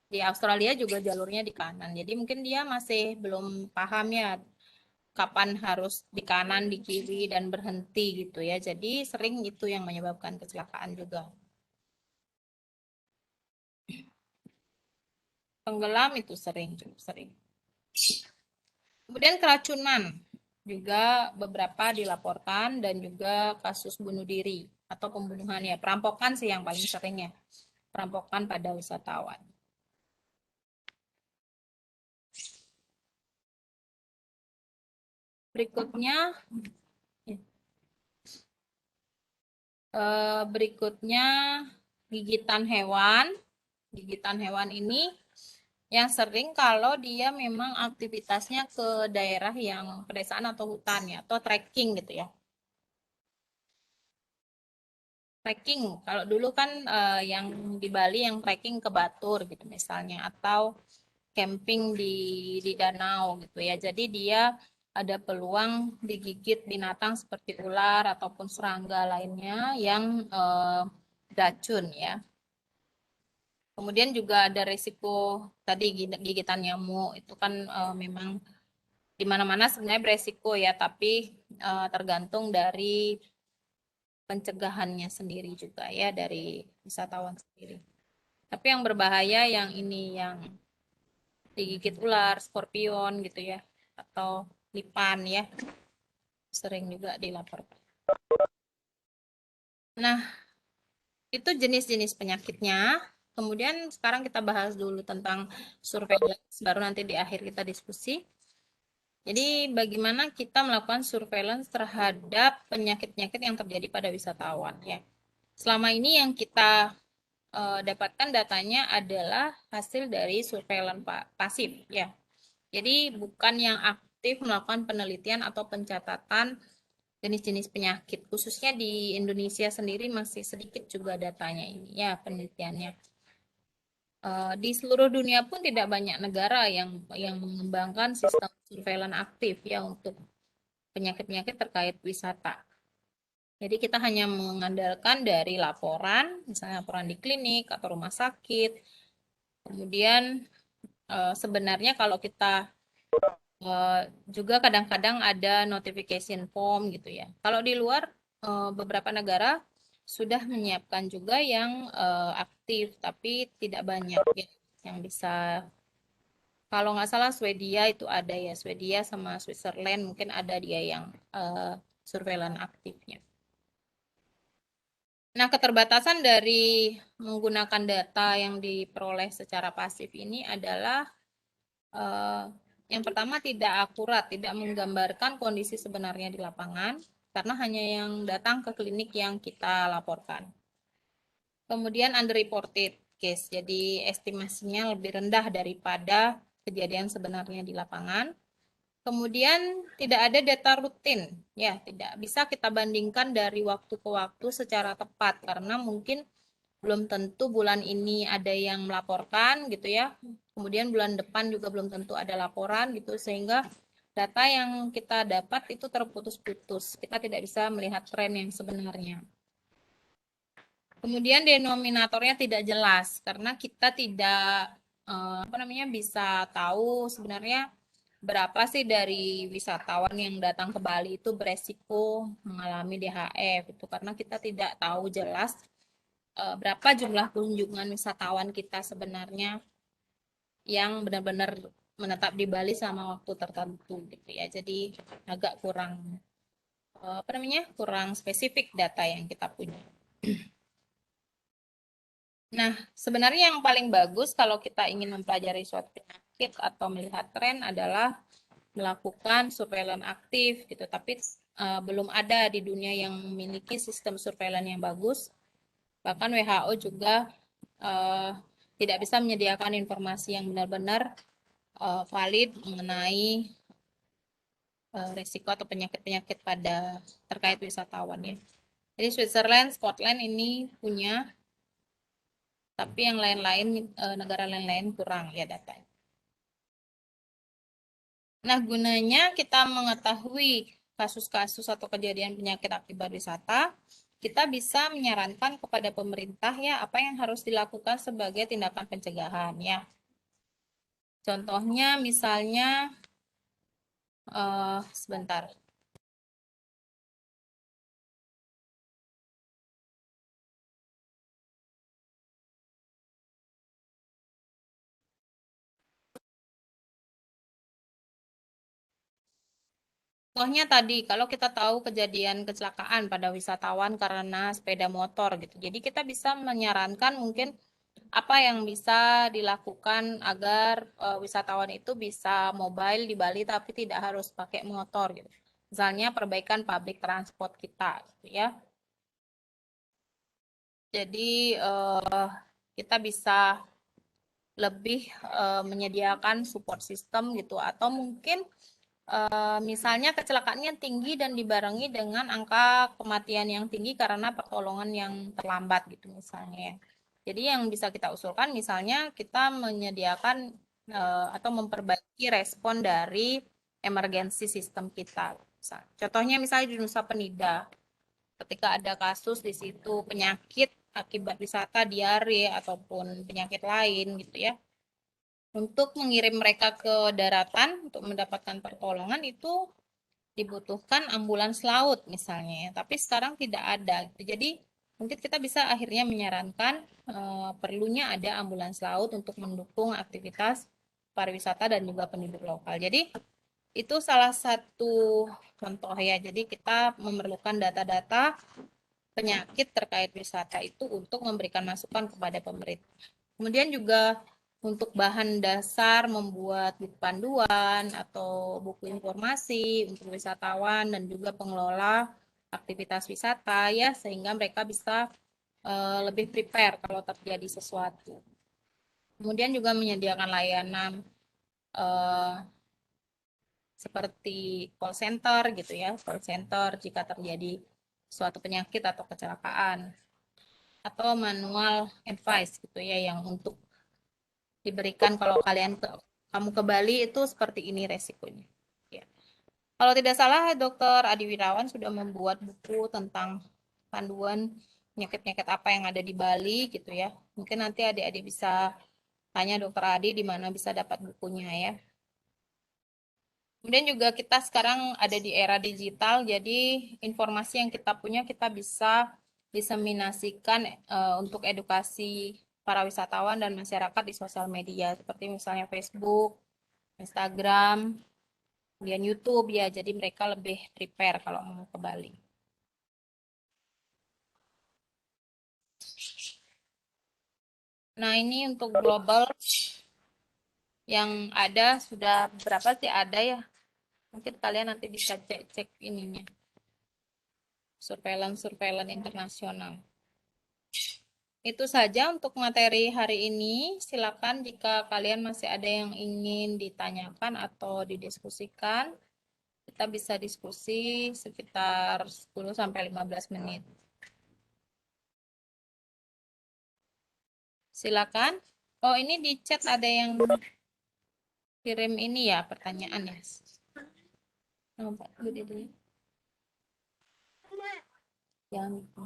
Di Australia juga jalurnya di kanan. Jadi mungkin dia masih belum paham ya kapan harus di kanan, di kiri dan berhenti gitu ya. Jadi sering itu yang menyebabkan kecelakaan juga. Tenggelam itu sering, cukup sering. Kemudian keracunan juga beberapa dilaporkan dan juga kasus bunuh diri atau pembunuhan ya. Perampokan sih yang paling sering ya. Perampokan pada wisatawan. Berikutnya, berikutnya gigitan hewan. Gigitan hewan ini yang sering kalau dia memang aktivitasnya ke daerah yang pedesaan atau hutan ya, atau trekking gitu ya. Trekking, kalau dulu kan yang di Bali yang trekking ke Batur gitu misalnya, atau camping di danau gitu ya. Jadi dia ada peluang digigit binatang seperti ular ataupun serangga lainnya yang racun ya. Kemudian juga ada risiko tadi gigitan nyamuk itu kan memang di mana-mana sebenarnya beresiko ya, tapi tergantung dari pencegahannya sendiri juga ya dari wisatawan sendiri. Tapi yang berbahaya yang ini yang digigit ular, skorpion gitu ya, atau lipan ya, sering juga dilaporkan. Nah, itu jenis-jenis penyakitnya. Kemudian sekarang kita bahas dulu tentang surveillance, baru nanti di akhir kita diskusi. Jadi bagaimana kita melakukan surveillance terhadap penyakit-penyakit yang terjadi pada wisatawan ya. Selama ini yang kita dapatkan datanya adalah hasil dari surveillance pasif ya. Jadi bukan yang aktif melakukan penelitian atau pencatatan jenis-jenis penyakit. Khususnya di Indonesia sendiri masih sedikit juga datanya ini ya penelitiannya. Di seluruh dunia pun tidak banyak negara yang mengembangkan sistem surveillance aktif ya untuk penyakit-penyakit terkait wisata. Jadi kita hanya mengandalkan dari laporan, misalnya laporan di klinik atau rumah sakit, Kemudian sebenarnya kalau kita juga kadang-kadang ada notification form gitu ya. Kalau di luar beberapa negara sudah menyiapkan juga yang aktif, tapi tidak banyak ya yang bisa. Kalau nggak salah Swedia itu ada ya, Swedia sama Switzerland mungkin ada dia yang surveillance aktifnya. Nah, keterbatasan dari menggunakan data yang diperoleh secara pasif ini adalah eh, yang pertama tidak akurat, tidak menggambarkan kondisi sebenarnya di lapangan, karena hanya yang datang ke klinik yang kita laporkan. Kemudian underreported case, jadi estimasinya lebih rendah daripada kejadian sebenarnya di lapangan. Kemudian tidak ada data rutin, ya tidak bisa kita bandingkan dari waktu ke waktu secara tepat karena mungkin belum tentu bulan ini ada yang melaporkan gitu ya. Kemudian bulan depan juga belum tentu ada laporan gitu sehingga data yang kita dapat itu terputus-putus. Kita tidak bisa melihat tren yang sebenarnya. Kemudian denominatornya tidak jelas karena kita tidak apa namanya bisa tahu sebenarnya berapa sih dari wisatawan yang datang ke Bali itu beresiko mengalami DHF itu karena kita tidak tahu jelas berapa jumlah kunjungan wisatawan kita sebenarnya yang benar-benar menetap di Bali selama waktu tertentu gitu ya. Jadi agak kurang apa namanya? Kurang spesifik data yang kita punya. Nah, sebenarnya yang paling bagus kalau kita ingin mempelajari suatu penyakit atau melihat tren adalah melakukan surveillance aktif gitu. Tapi belum ada di dunia yang memiliki sistem surveillance yang bagus. Bahkan WHO juga uh, tidak bisa menyediakan informasi yang benar-benar valid mengenai risiko atau penyakit-penyakit pada terkait wisatawan ya. Jadi Switzerland, Scotland ini punya, tapi yang lain-lain negara lain-lain kurang ya datanya. Nah, gunanya kita mengetahui kasus-kasus atau kejadian penyakit akibat wisata, kita bisa menyarankan kepada pemerintah ya apa yang harus dilakukan sebagai tindakan pencegahan ya. Contohnya misalnya sebentar. Contohnya tadi, kalau kita tahu kejadian kecelakaan pada wisatawan karena sepeda motor gitu. Jadi kita bisa menyarankan mungkin apa yang bisa dilakukan agar wisatawan itu bisa mobile di Bali tapi tidak harus pakai motor gitu. Misalnya perbaikan public transport kita gitu ya. Jadi kita bisa lebih menyediakan support system gitu atau mungkin misalnya kecelakaannya tinggi dan dibarengi dengan angka kematian yang tinggi karena pertolongan yang terlambat gitu misalnya. Jadi yang bisa kita usulkan misalnya kita menyediakan atau memperbaiki respon dari emergency system kita. Contohnya misalnya di Nusa Penida, ketika ada kasus di situ penyakit akibat wisata diare ataupun penyakit lain gitu ya untuk mengirim mereka ke daratan untuk mendapatkan pertolongan itu dibutuhkan ambulans laut misalnya ya. Tapi sekarang tidak ada. Jadi mungkin kita bisa akhirnya menyarankan perlunya ada ambulans laut untuk mendukung aktivitas pariwisata dan juga penduduk lokal. Jadi itu salah satu contoh ya. Jadi kita memerlukan data-data penyakit terkait wisata itu untuk memberikan masukan kepada pemerintah. Kemudian juga untuk bahan dasar membuat buku panduan atau buku informasi untuk wisatawan dan juga pengelola aktivitas wisata ya sehingga mereka bisa lebih prepare kalau terjadi sesuatu. Kemudian juga menyediakan layanan uh, seperti call center gitu ya, call center jika terjadi suatu penyakit atau kecelakaan atau manual advice gitu ya yang untuk diberikan kalau kamu ke Bali itu seperti ini resikonya. Ya. Kalau tidak salah, Dokter Adi Wirawan sudah membuat buku tentang panduan penyakit-penyakit apa yang ada di Bali gitu ya. Mungkin nanti adik-adik bisa Tanya Dokter Adi di mana bisa dapat bukunya ya. Kemudian juga kita sekarang ada di era digital, jadi informasi yang kita punya kita bisa diseminasikan untuk edukasi para wisatawan dan masyarakat di sosial media, seperti misalnya Facebook, Instagram, kemudian YouTube ya. Jadi mereka lebih prepare kalau mau ke Bali. Nah, ini untuk global yang ada sudah berapa sih ada ya? Mungkin kalian nanti bisa cek-cek ininya, surveillance-surveillance internasional. Itu saja untuk materi hari ini. Silakan jika kalian masih ada yang ingin ditanyakan atau didiskusikan, kita bisa diskusi sekitar 10 sampai 15 menit. Silakan. Oh, ini di chat ada yang kirim ini ya pertanyaan ya. Oh, Pak, dulu. Jangan lupa.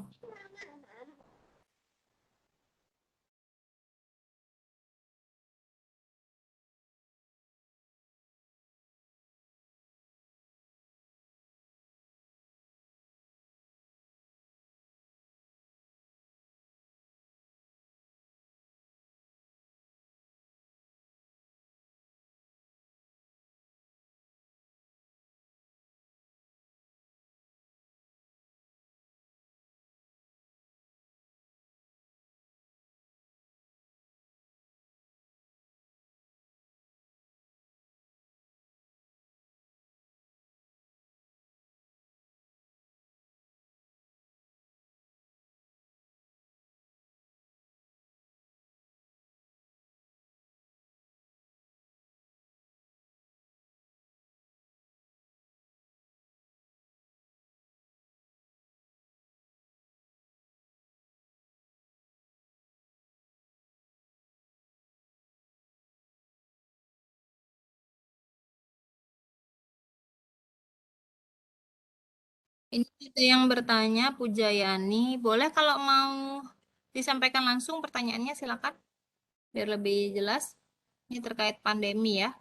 Ini ada yang bertanya, Pujayani. Boleh kalau mau disampaikan langsung pertanyaannya, silakan. Biar lebih jelas. Ini terkait pandemi ya.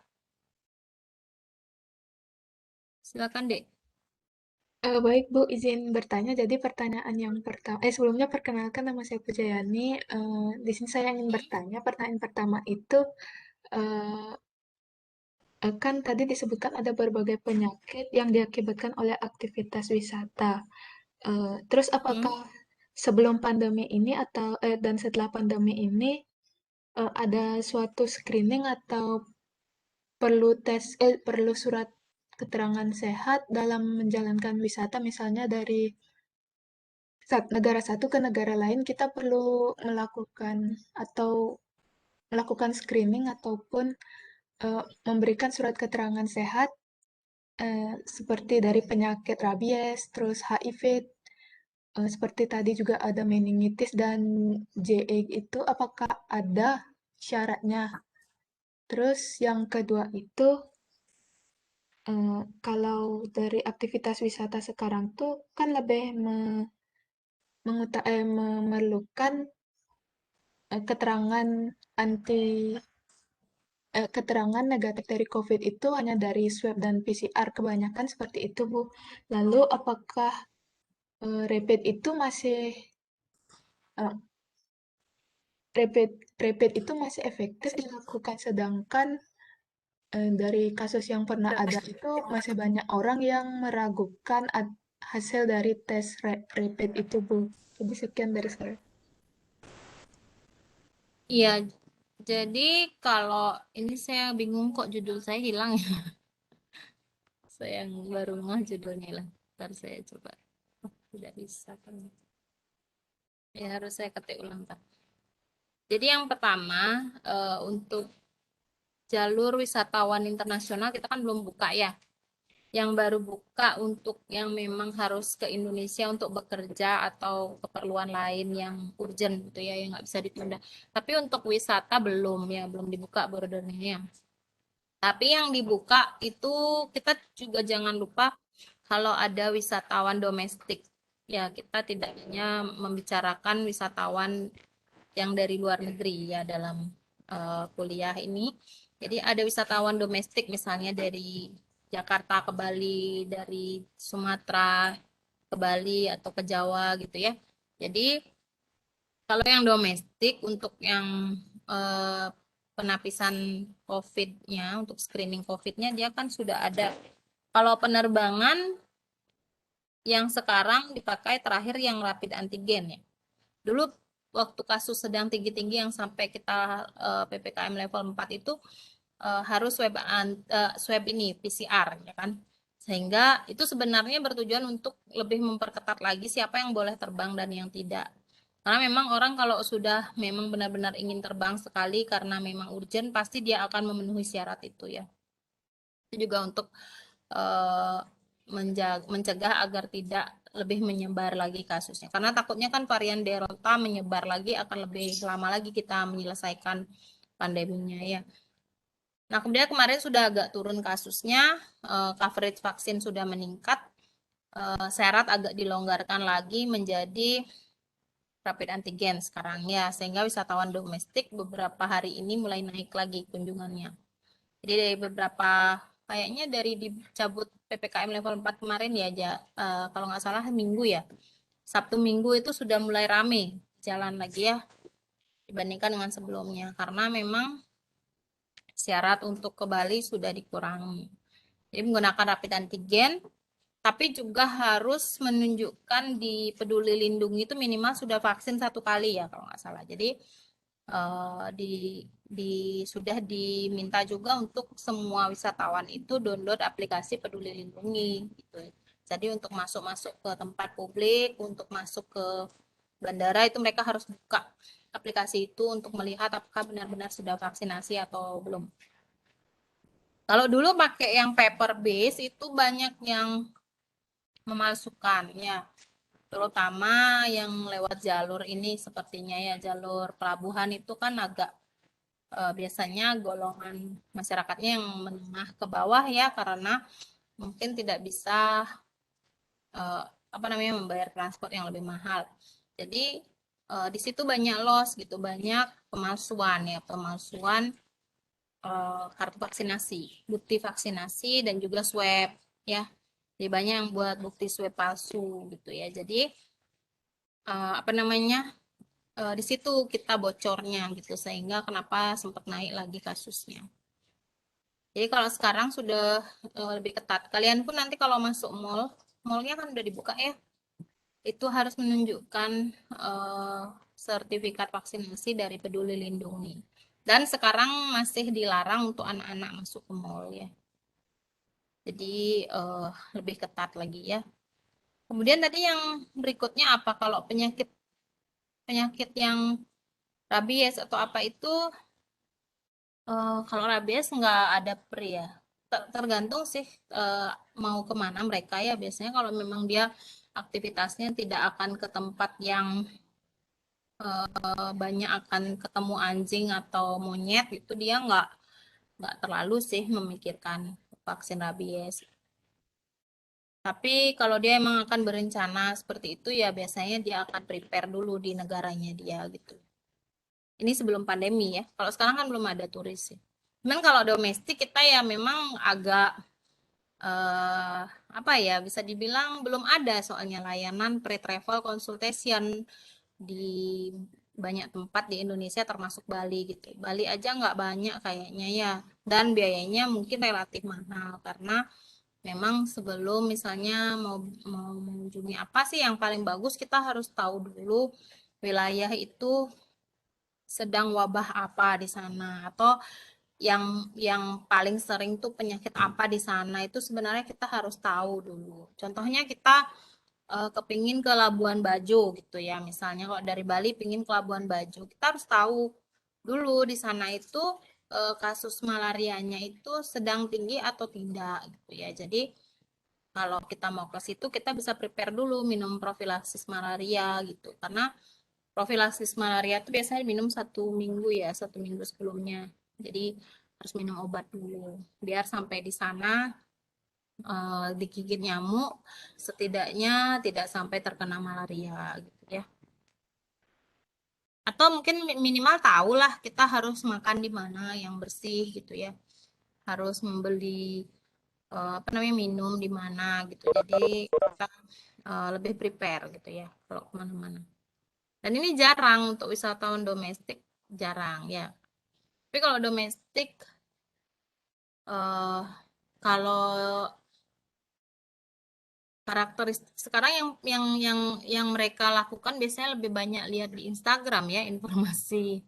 Silakan, Dek. Baik Bu, izin bertanya. Jadi pertanyaan yang pertama, sebelumnya perkenalkan nama saya Pujayani. Di sini saya ingin bertanya. Pertanyaan pertama itu eh, kan tadi disebutkan ada berbagai penyakit yang diakibatkan oleh aktivitas wisata. Terus Hmm. apakah sebelum pandemi ini atau dan setelah pandemi ini ada suatu screening atau perlu surat keterangan sehat dalam menjalankan wisata, misalnya dari negara satu ke negara lain kita perlu melakukan atau melakukan screening ataupun memberikan surat keterangan sehat seperti dari penyakit rabies, terus HIV, seperti tadi juga ada meningitis dan JE itu apakah ada syaratnya? Terus yang kedua itu kalau dari aktivitas wisata sekarang tuh kan lebih memerlukan keterangan anti keterangan negatif dari COVID itu hanya dari swab dan PCR, kebanyakan seperti itu, Bu. Lalu apakah rapid itu masih eh, rapid rapid itu masih efektif dilakukan, sedangkan dari kasus yang pernah ada itu masih banyak orang yang meragukan hasil dari tes rapid itu, Bu. Jadi sekian dari saya. Iya, jadi kalau ini saya bingung kok judul saya hilang ya. Saya yang baru ngeh judulnya hilang. Ntar saya coba. Oh, tidak bisa kan. Ya harus saya ketik ulang kan. Jadi yang pertama untuk jalur wisatawan internasional kita kan belum buka ya. Yang baru buka untuk yang memang harus ke Indonesia untuk bekerja atau keperluan lain yang urgent gitu ya, yang nggak bisa ditunda. Tapi untuk wisata belum ya, belum dibuka bordernya. Tapi yang dibuka itu kita juga jangan lupa kalau ada wisatawan domestik. Ya, kita tidak hanya membicarakan wisatawan yang dari luar negeri ya dalam kuliah ini. Jadi ada wisatawan domestik misalnya dari Jakarta ke Bali, dari Sumatera ke Bali atau ke Jawa gitu ya. Jadi kalau yang domestik untuk yang eh, penapisan COVID-nya, untuk screening COVID-nya dia kan sudah ada. Kalau penerbangan yang sekarang dipakai terakhir yang rapid antigen ya. Dulu waktu kasus sedang tinggi-tinggi yang sampai kita PPKM level 4 itu harus swab ini PCR ya kan. Sehingga itu sebenarnya bertujuan untuk lebih memperketat lagi siapa yang boleh terbang dan yang tidak. Karena memang orang kalau sudah memang benar-benar ingin terbang sekali karena memang urgent, pasti dia akan memenuhi syarat itu ya. Itu juga untuk eh, mencegah agar tidak lebih menyebar lagi kasusnya. Karena takutnya kan varian Delta menyebar lagi akan lebih lama lagi kita menyelesaikan pandeminya ya. Nah, kemudian kemarin sudah agak turun kasusnya, coverage vaksin sudah meningkat, syarat agak dilonggarkan lagi menjadi rapid antigen sekarang ya, sehingga wisatawan domestik beberapa hari ini mulai naik lagi kunjungannya. Jadi dari beberapa, kayaknya dari dicabut PPKM level 4 kemarin ya, kalau nggak salah Minggu ya, Sabtu Minggu itu sudah mulai rame jalan lagi ya, dibandingkan dengan sebelumnya, karena memang syarat untuk ke Bali sudah dikurangi. Jadi menggunakan rapid antigen, tapi juga harus menunjukkan di Peduli Lindungi itu minimal sudah vaksin 1 kali ya kalau nggak salah. Jadi eh, di, sudah diminta juga untuk semua wisatawan itu download aplikasi Peduli Lindungi gitu. Jadi untuk masuk-masuk ke tempat publik, untuk masuk ke bandara itu mereka harus buka aplikasi itu untuk melihat apakah benar-benar sudah vaksinasi atau belum. Kalau dulu pakai yang paper base itu banyak yang memalsukan ya, terutama yang lewat jalur ini sepertinya ya, jalur pelabuhan itu kan agak biasanya golongan masyarakatnya yang menengah ke bawah ya, karena mungkin tidak bisa eh, apa namanya membayar transport yang lebih mahal. Jadi di situ banyak loss gitu, banyak pemalsuan ya, pemalsuan kartu vaksinasi, bukti vaksinasi dan juga swab ya. Jadi banyak yang buat bukti swab palsu gitu ya. Jadi apa namanya di situ kita bocornya gitu, sehingga kenapa sempat naik lagi kasusnya. Jadi kalau sekarang sudah lebih ketat. Kalian pun nanti kalau masuk mall, mallnya kan udah dibuka ya, itu harus menunjukkan eh, sertifikat vaksinasi dari Peduli Lindungi. Dan sekarang masih dilarang untuk anak-anak masuk ke mall ya. Jadi eh, lebih ketat lagi ya. Kemudian tadi yang berikutnya apa? Kalau penyakit penyakit yang rabies atau apa itu, kalau rabies nggak ada per ya. Tergantung sih eh, mau kemana mereka ya. Biasanya kalau memang dia aktivitasnya tidak akan ke tempat yang banyak akan ketemu anjing atau monyet, itu dia nggak terlalu sih memikirkan vaksin rabies. Tapi kalau dia emang akan berencana seperti itu ya biasanya dia akan prepare dulu di negaranya dia gitu. Ini sebelum pandemi ya. Kalau sekarang kan belum ada turis ya. Cuman kalau domestik kita ya memang agak eh, apa ya, bisa dibilang belum ada soalnya layanan pre-travel consultation di banyak tempat di Indonesia termasuk Bali gitu. Bali aja nggak banyak kayaknya ya. Dan biayanya mungkin relatif mahal karena memang sebelum misalnya mau mengunjungi apa sih yang paling bagus, kita harus tahu dulu wilayah itu sedang wabah apa di sana, atau yang paling sering tuh penyakit apa di sana, itu sebenarnya kita harus tahu dulu. Contohnya kita kepingin ke Labuan Bajo gitu ya, misalnya kalau dari Bali pingin ke Labuan Bajo, kita harus tahu dulu di sana itu kasus malarianya itu sedang tinggi atau tidak gitu ya. Jadi kalau kita mau ke situ kita bisa prepare dulu minum profilaksis malaria gitu, karena profilaksis malaria itu biasanya minum 1 minggu ya, 1 minggu sebelumnya. Jadi harus minum obat dulu biar sampai di sana digigit nyamuk setidaknya tidak sampai terkena malaria gitu ya. Atau mungkin minimal tahulah kita harus makan di mana yang bersih gitu ya. Harus membeli apa namanya minum di mana gitu. Jadi kita lebih prepare gitu ya kalau kemana-mana. Dan ini jarang untuk wisatawan domestik, jarang ya. Tapi kalau domestik, eh, kalau karakteristik sekarang yang mereka lakukan biasanya lebih banyak lihat di Instagram ya, informasi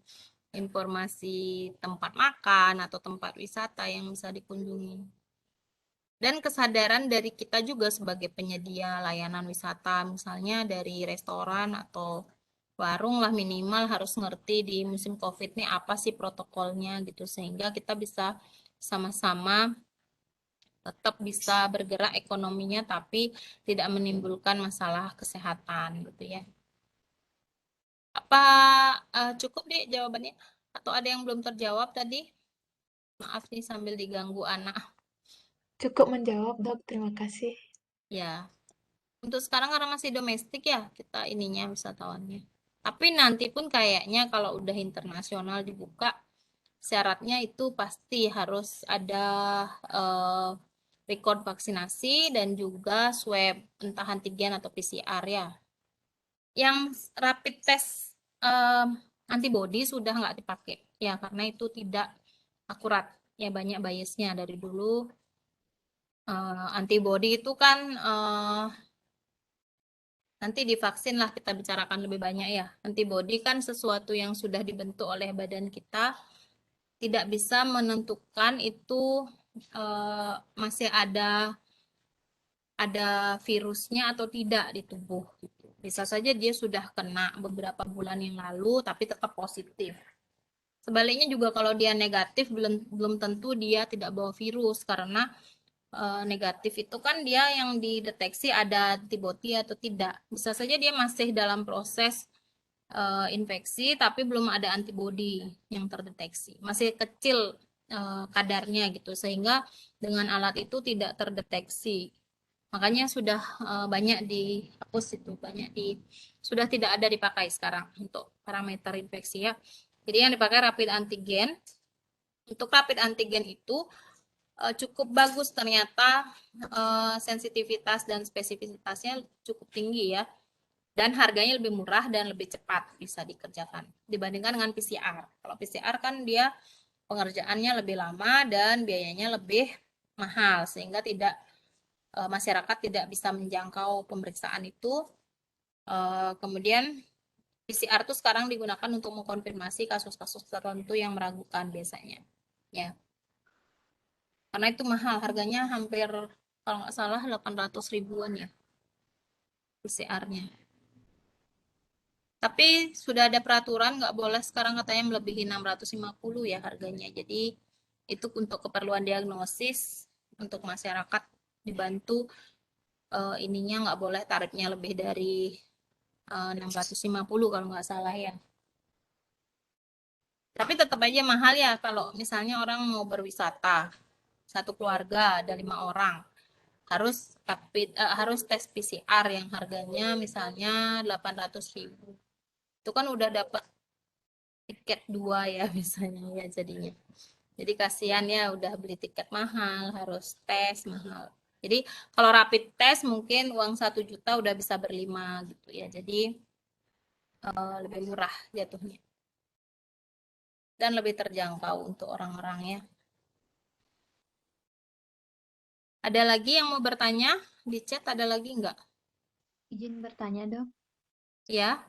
informasi tempat makan atau tempat wisata yang bisa dikunjungi. Dan kesadaran dari kita juga sebagai penyedia layanan wisata, misalnya dari restoran atau warung lah minimal harus ngerti di musim COVID ini apa sih protokolnya gitu, sehingga kita bisa sama-sama tetap bisa bergerak ekonominya tapi tidak menimbulkan masalah kesehatan gitu ya. Apa cukup deh jawabannya? Atau ada yang belum terjawab tadi? Maaf nih sambil diganggu anak. Cukup menjawab, Dok. Terima kasih. Ya, untuk sekarang karena masih domestik ya kita ininya wisatawannya. Tapi nanti pun kayaknya kalau udah internasional dibuka, syaratnya itu pasti harus ada eh, record vaksinasi dan juga swab entah antigen atau PCR ya. Yang rapid test antibody sudah nggak dipakai ya karena itu tidak akurat ya banyak biasnya dari dulu. Antibody itu kan nanti divaksin lah kita bicarakan lebih banyak ya. Antibody kan sesuatu yang sudah dibentuk oleh badan kita, tidak bisa menentukan itu masih ada virusnya atau tidak di tubuh. Gitu. Bisa saja dia sudah kena beberapa bulan yang lalu, tapi tetap positif. Sebaliknya juga kalau dia negatif, belum belum tentu dia tidak bawa virus karena negatif itu kan dia yang dideteksi ada antibodi atau tidak. Bisa saja dia masih dalam proses infeksi tapi belum ada antibodi yang terdeteksi. Masih kecil kadarnya gitu sehingga dengan alat itu tidak terdeteksi. Makanya sudah banyak dihapus itu, banyak sudah tidak ada dipakai sekarang untuk parameter infeksi ya. Jadi yang dipakai rapid antigen. Untuk rapid antigen itu cukup bagus ternyata sensitivitas dan spesifisitasnya cukup tinggi ya. Dan harganya lebih murah dan lebih cepat bisa dikerjakan dibandingkan dengan PCR. Kalau PCR kan dia pengerjaannya lebih lama dan biayanya lebih mahal sehingga tidak masyarakat tidak bisa menjangkau pemeriksaan itu. Kemudian PCR itu sekarang digunakan untuk mengkonfirmasi kasus-kasus tertentu yang meragukan biasanya. Ya, karena itu mahal, harganya hampir kalau nggak salah 800 ribuan ya PCR-nya. Tapi sudah ada peraturan nggak boleh sekarang katanya melebihi 650 ya harganya. Jadi itu untuk keperluan diagnosis untuk masyarakat dibantu ininya nggak boleh tarifnya lebih dari 650 kalau nggak salah ya. Tapi tetap aja mahal ya kalau misalnya orang mau berwisata satu keluarga ada 5 orang harus tes PCR yang harganya misalnya 800 ribu. Itu kan udah dapat tiket dua ya misalnya ya jadinya. Jadi kasihan ya udah beli tiket mahal, harus tes mahal. Jadi kalau rapid test mungkin uang 1 juta udah bisa berlima gitu ya. Jadi lebih murah jatuhnya dan lebih terjangkau untuk orang-orangnya. Ada lagi yang mau bertanya di chat? Ada lagi nggak? Izin bertanya, Dok. Ya.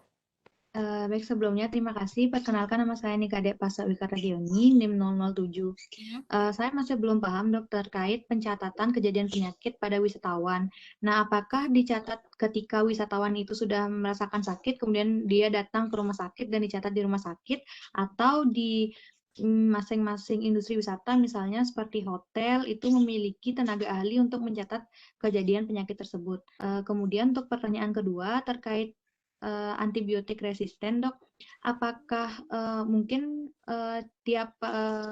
Baik, sebelumnya terima kasih. Perkenalkan nama saya Nikade Pasawika Radioni, NIM 007. Hmm. Saya masih belum paham, Dok, terkait pencatatan kejadian penyakit pada wisatawan. Nah, apakah dicatat ketika wisatawan itu sudah merasakan sakit, kemudian dia datang ke rumah sakit dan dicatat di rumah sakit, atau di masing-masing industri wisata, misalnya seperti hotel, itu memiliki tenaga ahli untuk mencatat kejadian penyakit tersebut. Kemudian untuk pertanyaan kedua terkait antibiotik resisten, Dok. Apakah mungkin tiap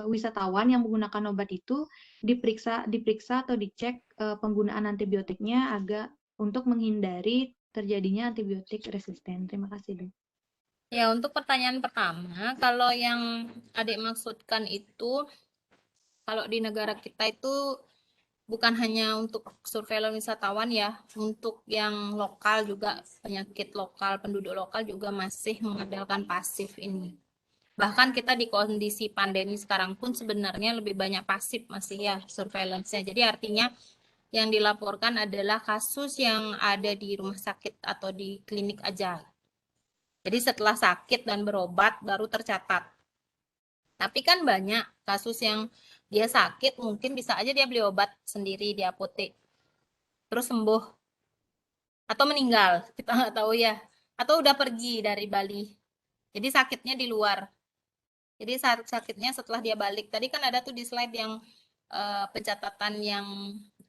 wisatawan yang menggunakan obat itu diperiksa atau dicek penggunaan antibiotiknya agak untuk menghindari terjadinya antibiotik resisten? Terima kasih, Dok. Ya, untuk pertanyaan pertama, kalau yang adik maksudkan itu, kalau di negara kita itu bukan hanya untuk surveillance wisatawan ya, untuk yang lokal juga, penyakit lokal, penduduk lokal juga masih mengandalkan pasif ini. Bahkan kita di kondisi pandemi sekarang pun sebenarnya lebih banyak pasif masih ya surveillance-nya. Jadi artinya yang dilaporkan adalah kasus yang ada di rumah sakit atau di klinik aja. Jadi setelah sakit dan berobat baru tercatat. Tapi kan banyak kasus yang dia sakit, mungkin bisa aja dia beli obat sendiri di apotek, terus sembuh atau meninggal, kita nggak tahu ya. Atau udah pergi dari Bali. Jadi sakitnya di luar. Jadi saat sakitnya setelah dia balik. Tadi kan ada tuh di slide yang pencatatan yang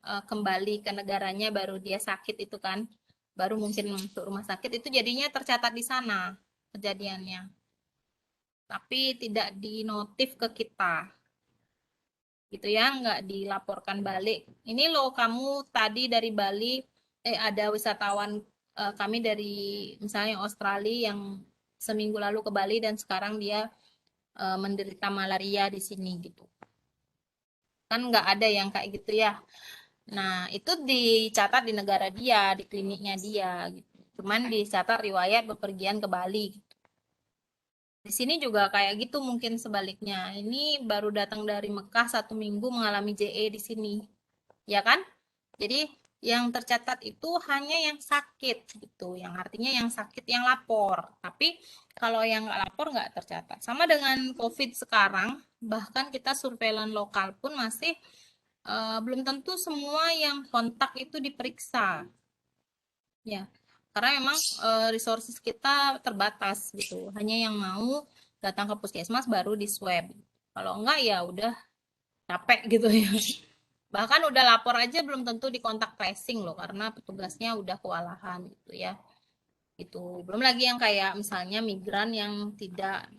kembali ke negaranya baru dia sakit itu kan. Baru mungkin masuk rumah sakit itu jadinya tercatat di sana kejadiannya. Tapi tidak dinotif ke kita. Gitu ya, nggak dilaporkan balik. Ini loh kamu tadi dari Bali, ada wisatawan kami dari misalnya Australia yang seminggu lalu ke Bali dan sekarang dia menderita malaria di sini gitu. Kan nggak ada yang kayak gitu ya. Nah, itu dicatat di negara dia, di kliniknya dia gitu. Cuman dicatat riwayat bepergian ke Bali. Di sini juga kayak gitu mungkin sebaliknya. Ini baru datang dari Mekah 1 minggu mengalami JE di sini. Ya kan? Jadi yang tercatat itu hanya yang sakit gitu, yang artinya yang sakit yang lapor. Tapi kalau yang nggak lapor nggak tercatat. Sama dengan COVID sekarang, bahkan kita surveillance lokal pun masih belum tentu semua yang kontak itu diperiksa. Ya, karena memang resources kita terbatas gitu. Hanya yang mau datang ke puskesmas baru di swab. Kalau enggak ya udah capek gitu ya. Bahkan udah lapor aja belum tentu di kontak tracing loh karena petugasnya udah kewalahan gitu ya. Itu belum lagi yang kayak misalnya migran yang tidak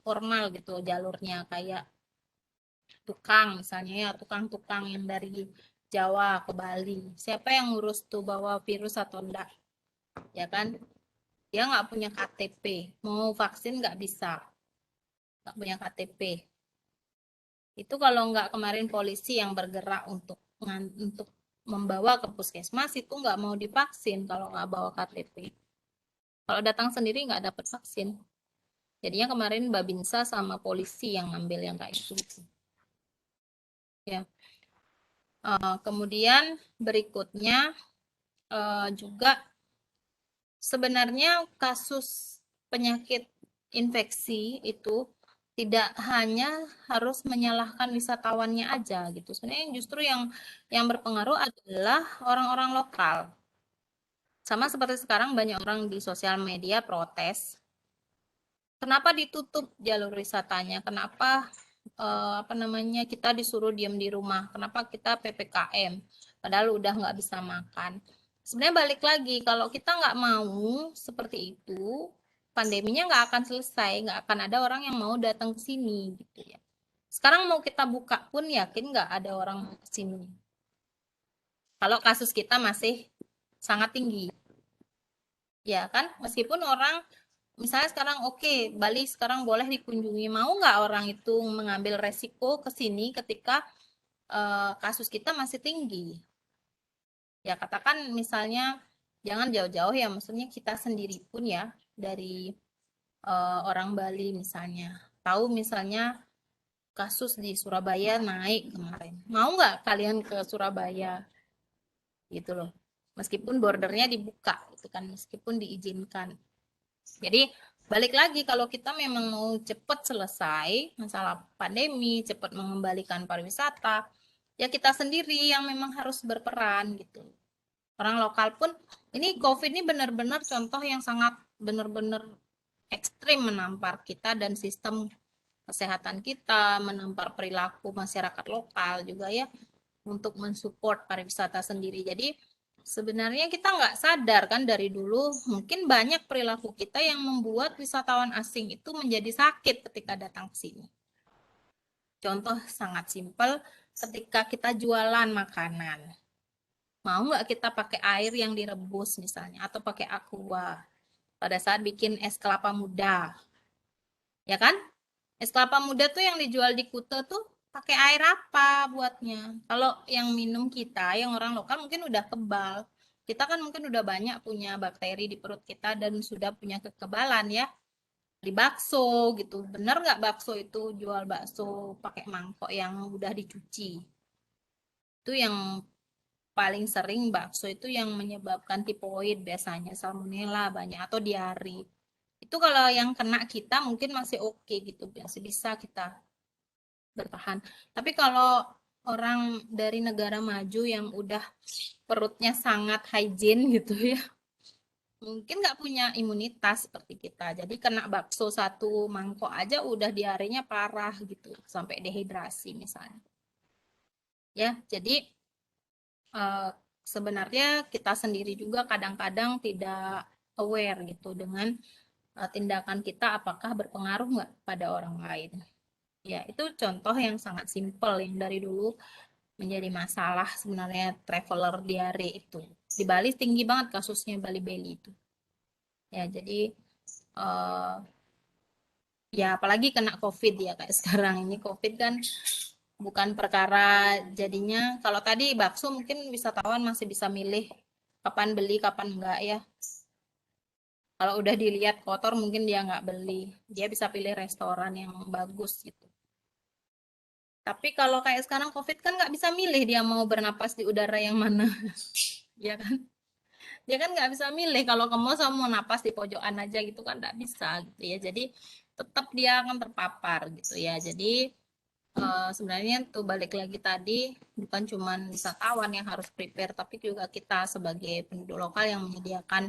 formal gitu jalurnya kayak tukang misalnya ya tukang-tukang yang dari Jawa ke Bali. Siapa yang ngurus tuh bawa virus atau enggak? Ya kan? Dia nggak punya KTP. Mau vaksin nggak bisa. Nggak punya KTP. Itu kalau nggak kemarin polisi yang bergerak untuk membawa ke puskesmas itu nggak mau divaksin kalau nggak bawa KTP. Kalau datang sendiri nggak dapat vaksin. Jadinya kemarin Babinsa sama polisi yang ngambil yang kayak itu. Ya. Kemudian berikutnya juga sebenarnya kasus penyakit infeksi itu tidak hanya harus menyalahkan wisatawannya aja gitu. Sebenarnya justru yang berpengaruh adalah orang-orang lokal. Sama seperti sekarang banyak orang di sosial media protes. Kenapa ditutup jalur wisatanya? Kenapa apa namanya kita disuruh diam di rumah? Kenapa kita PPKM? Padahal udah nggak bisa makan. Sebenarnya balik lagi, kalau kita nggak mau seperti itu, pandeminya nggak akan selesai, nggak akan ada orang yang mau datang ke sini gitu ya. Sekarang mau kita buka pun yakin nggak ada orang mau ke sini. Kalau kasus kita masih sangat tinggi, ya kan? Meskipun orang misalnya sekarang oke, Bali sekarang boleh dikunjungi, mau nggak orang itu mengambil resiko ke sini ketika kasus kita masih tinggi? Ya katakan misalnya jangan jauh-jauh ya, maksudnya kita sendiri pun ya dari orang Bali misalnya, tahu misalnya kasus di Surabaya naik kemarin, mau nggak kalian ke Surabaya gitu loh? Meskipun bordernya dibuka, itu kan meskipun diizinkan. Jadi balik lagi kalau kita memang mau cepat selesai masalah pandemi, cepat mengembalikan pariwisata, ya kita sendiri yang memang harus berperan gitu. Orang lokal pun ini COVID ini benar-benar contoh yang sangat benar-benar ekstrim menampar kita dan sistem kesehatan kita, menampar perilaku masyarakat lokal juga ya untuk mensupport pariwisata sendiri. Jadi sebenarnya kita nggak sadar kan dari dulu mungkin banyak perilaku kita yang membuat wisatawan asing itu menjadi sakit ketika datang ke sini. Contoh sangat simpel ketika kita jualan makanan. Mau nggak kita pakai air yang direbus misalnya atau pakai aqua? pada saat bikin es kelapa muda. Ya kan? Es kelapa muda tuh yang dijual di Kuta tuh pakai air apa buatnya? Kalau yang minum kita, yang orang lokal mungkin udah kebal. Kita kan mungkin udah banyak punya bakteri di perut kita dan sudah punya kekebalan ya. Di bakso gitu. Bener nggak bakso itu jual bakso pakai mangkok yang udah dicuci? Itu yang paling sering bakso itu yang menyebabkan tifoid biasanya, salmonella banyak atau diare. Itu kalau yang kena kita mungkin masih oke gitu, masih bisa kita bertahan. Tapi kalau orang dari negara maju yang udah perutnya sangat hygiene gitu ya, mungkin nggak punya imunitas seperti kita. Jadi kena bakso satu mangkok aja udah diarenya parah gitu, sampai dehidrasi misalnya. Ya, jadi sebenarnya kita sendiri juga kadang-kadang tidak aware gitu dengan tindakan kita apakah berpengaruh nggak pada orang lain. Ya, itu contoh yang sangat simpel yang dari dulu menjadi masalah sebenarnya traveler diare itu. Di Bali tinggi banget kasusnya Bali Belly itu. Ya, jadi eh, ya apalagi kena COVID ya kayak sekarang ini COVID kan bukan perkara jadinya kalau tadi bakso mungkin wisatawan masih bisa milih kapan beli kapan enggak ya. Kalau udah dilihat kotor mungkin dia nggak beli. Dia bisa pilih restoran yang bagus gitu. Tapi kalau kayak sekarang COVID kan nggak bisa milih dia mau bernapas di udara yang mana, ya kan? Dia kan nggak bisa milih kalau kamu sama mau napas di pojokan aja gitu kan nggak bisa gitu ya. Jadi tetap dia akan terpapar gitu ya. Jadi sebenarnya tuh balik lagi tadi bukan cuma wisatawan yang harus prepare, tapi juga kita sebagai penduduk lokal yang menyediakan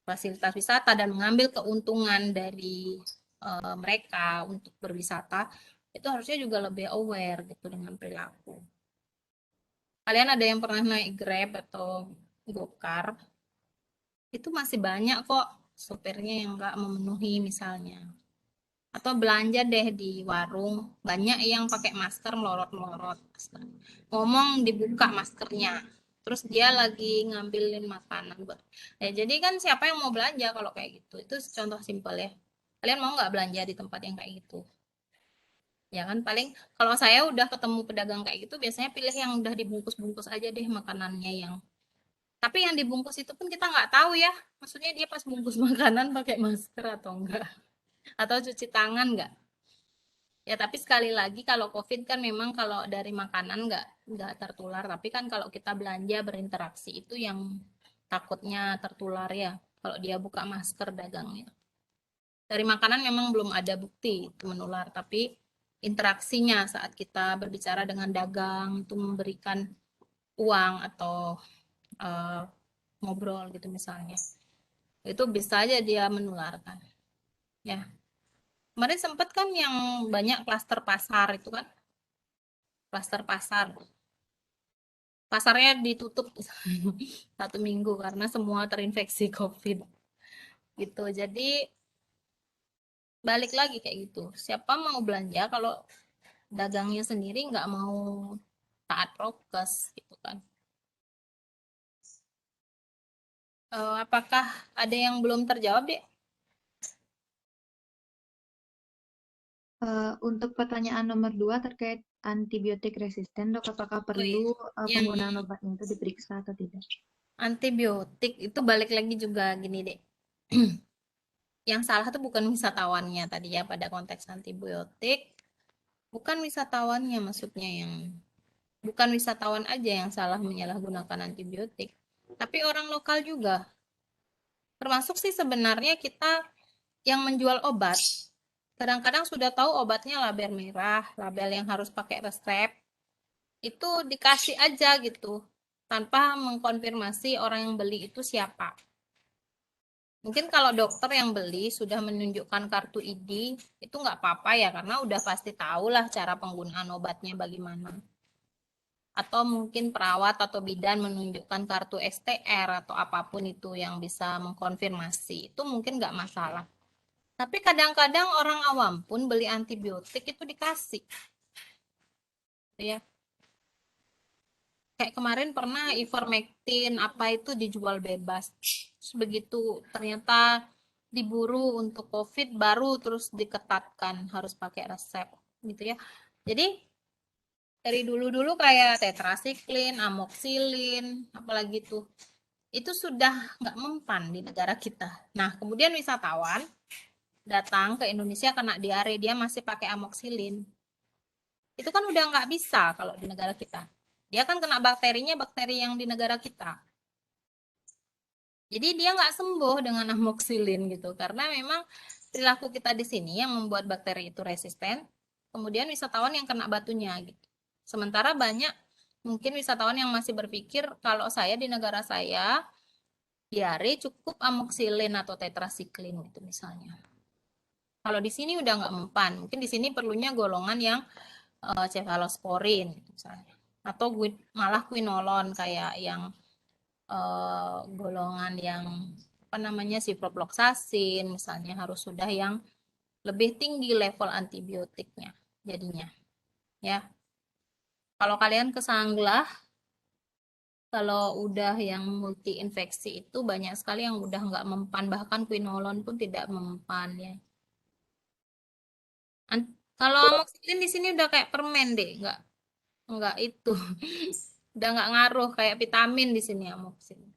fasilitas wisata dan mengambil keuntungan dari mereka untuk berwisata itu harusnya juga lebih aware gitu dengan perilaku. Kalian ada yang pernah naik Grab atau Gokar? Itu masih banyak kok sopirnya yang nggak memenuhi misalnya. Atau belanja deh di warung, banyak yang pakai masker melorot-melorot. Ngomong dibuka maskernya, terus dia lagi ngambilin makanan buat. Ya, jadi kan siapa yang mau belanja kalau kayak gitu? Itu contoh simpel ya. Kalian mau nggak belanja di tempat yang kayak gitu? Ya kan paling kalau saya udah ketemu pedagang kayak gitu, biasanya pilih yang udah dibungkus-bungkus aja deh makanannya yang. Tapi yang dibungkus itu pun kita nggak tahu ya. Maksudnya dia pas bungkus makanan pakai masker atau enggak? Atau cuci tangan enggak? Ya, tapi sekali lagi kalau COVID kan memang kalau dari makanan nggak tertular, tapi kan kalau kita belanja berinteraksi itu yang takutnya tertular ya. Kalau dia buka masker dagangnya. Dari makanan memang belum ada bukti itu menular, tapi interaksinya saat kita berbicara dengan dagang itu memberikan uang atau eh, ngobrol gitu misalnya. Itu bisa aja dia menularkan. Ya, kemarin sempat kan yang banyak klaster pasar itu kan, klaster pasar. Pasarnya ditutup 1 minggu karena semua terinfeksi COVID gitu. Jadi balik lagi kayak gitu. Siapa mau belanja kalau dagangnya sendiri nggak mau taat prokes gitu kan. Apakah ada yang belum terjawab, Dek? Untuk pertanyaan nomor 2 terkait antibiotik resisten, dok, apakah Oh iya. perlu Yang penggunaan obatnya itu diperiksa atau tidak? antibiotik itu balik lagi juga gini, Dek. Yang salah tuh bukan wisatawannya tadi ya pada konteks antibiotik, bukan wisatawannya maksudnya yang bukan wisatawan aja yang salah menyalahgunakan antibiotik, tapi orang lokal juga. Termasuk sih sebenarnya kita yang menjual obat. Kadang-kadang sudah tahu obatnya label merah, label yang harus pakai resep, itu dikasih aja gitu, tanpa mengkonfirmasi orang yang beli itu siapa. Mungkin kalau dokter yang beli sudah menunjukkan kartu ID, itu nggak apa-apa ya, karena udah pasti tahu lah cara penggunaan obatnya bagaimana. Atau mungkin perawat atau bidan menunjukkan kartu STR atau apapun itu yang bisa mengkonfirmasi, itu mungkin nggak masalah. Tapi kadang-kadang orang awam pun beli antibiotik itu dikasih, ya. Kayak kemarin pernah ivermectin apa itu dijual bebas. Terus begitu ternyata diburu untuk COVID baru terus diketatkan harus pakai resep gitu ya. Jadi dari dulu-dulu kayak tetrasiklin, amoxilin, apalagi tuh itu sudah nggak mempan di negara kita. Nah, kemudian wisatawan datang ke Indonesia kena diare, dia masih pakai amoxilin. Itu kan udah nggak bisa kalau di negara kita. Dia kan kena bakterinya bakteri yang di negara kita. Jadi dia nggak sembuh dengan amoxilin gitu, karena memang perilaku kita di sini yang membuat bakteri itu resisten. Kemudian wisatawan yang kena batunya gitu. Sementara banyak mungkin wisatawan yang masih berpikir kalau saya di negara saya diare cukup amoxilin atau tetrasiklin gitu misalnya. Kalau di sini udah nggak mempan, mungkin di sini perlunya golongan yang cefalosporin gitu misalnya. Atau malah quinolon kayak yang golongan yang apa namanya ciprofloxacin misalnya harus sudah yang lebih tinggi level antibiotiknya jadinya ya. Kalau kalian ke Sanglah, kalau udah yang multi infeksi itu banyak sekali yang udah nggak mempan, bahkan quinolon pun tidak mempan ya. Kalau amoxicillin di sini udah kayak permen deh, nggak itu, udah nggak ngaruh kayak vitamin di sini amoxicillin.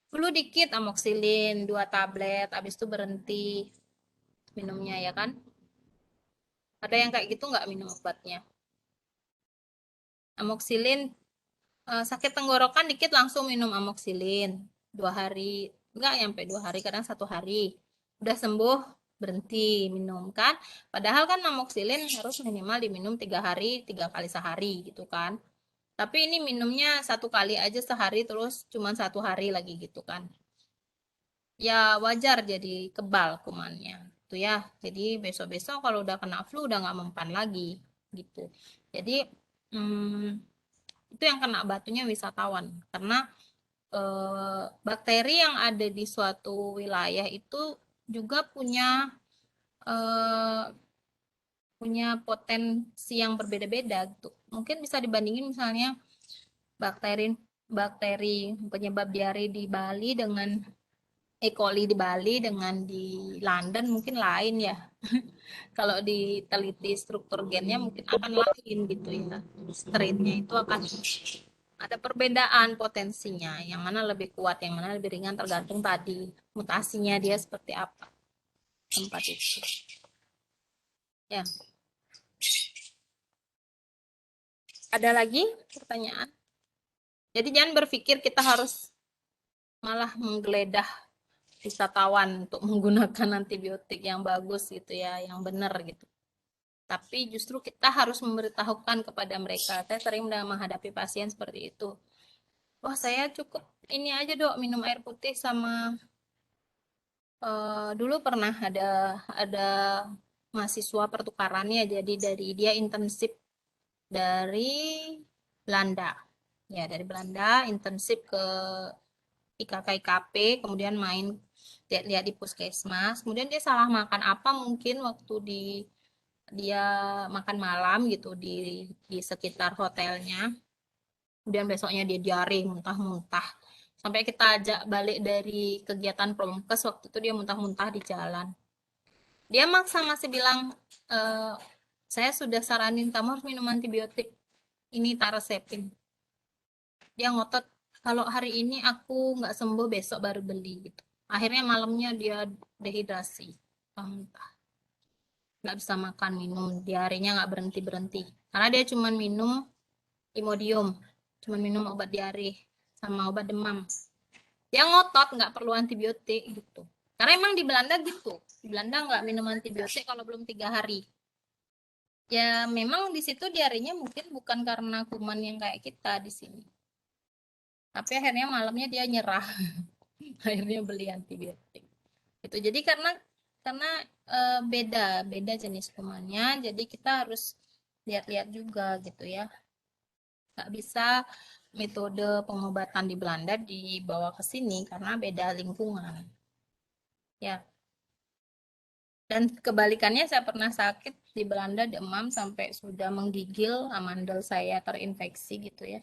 Flu dikit amoxicillin 2 tablet, habis itu berhenti minumnya ya kan? Ada yang kayak gitu nggak minum obatnya? Amoxicillin sakit tenggorokan dikit langsung minum amoxicillin 2 hari, nggak sampai 2 hari, kadang 1 hari udah sembuh berhenti minum kan? Padahal kan amoxicillin harus minimal diminum 3 hari, 3 kali sehari gitu kan? Tapi ini minumnya 1 kali aja sehari terus cuman 1 hari lagi gitu kan? Ya wajar jadi kebal kumannya gitu ya. Jadi besok-besok kalau udah kena flu udah nggak mempan lagi gitu. Jadi hmm, itu yang kena batunya wisatawan karena bakteri yang ada di suatu wilayah itu juga eh, punya potensi yang berbeda-beda gitu. Mungkin bisa dibandingin misalnya bakteri bakteri penyebab diare di Bali dengan E. coli di Bali dengan di London mungkin lain ya. Kalau diteliti struktur gennya mungkin akan lain gitu ya. Strainnya itu akan ada perbedaan potensinya. Yang mana lebih kuat, yang mana lebih ringan tergantung tadi mutasinya dia seperti apa tempat itu. Ya, ada lagi pertanyaan? Jadi jangan berpikir kita harus malah menggeledah wisatawan untuk menggunakan antibiotik yang bagus gitu ya, yang benar gitu. Tapi justru kita harus memberitahukan kepada mereka. Saya sering menghadapi pasien seperti itu. Wah, saya cukup ini aja dok, minum air putih sama dulu pernah ada mahasiswa pertukarannya, jadi dari dia intensif dari Belanda. Ya, dari Belanda intensif ke IKK-IKP, kemudian main lihat-lihat di puskesmas. Kemudian dia salah makan apa mungkin waktu dia makan malam gitu di sekitar hotelnya. Kemudian besoknya dia diare, muntah-muntah. Sampai kita ajak balik dari kegiatan promkes, waktu itu dia muntah-muntah di jalan. Dia maksa masih bilang, e, saya sudah saranin kamu harus minum antibiotik. Ini tarasepin. Dia ngotot, kalau hari ini aku nggak sembuh besok baru beli gitu. Akhirnya malamnya dia dehidrasi, muntah, nggak bisa makan minum, diarenya nggak berhenti berhenti. Karena dia cuma minum Imodium, cuma minum obat diare sama obat demam. Dia ngotot nggak perlu antibiotik gitu. Karena emang di Belanda gitu, di Belanda nggak minum antibiotik kalau belum 3 hari. Ya memang di situ diarenya mungkin bukan karena kuman yang kayak kita di sini. Tapi akhirnya malamnya dia nyerah, akhirnya beli antibiotik. Itu jadi karena beda beda jenis kumannya, jadi kita harus lihat-lihat juga gitu ya. Nggak bisa metode pengobatan di Belanda dibawa ke sini karena beda lingkungan. Ya. Dan kebalikannya saya pernah sakit di Belanda demam sampai sudah menggigil, amandel saya terinfeksi gitu ya.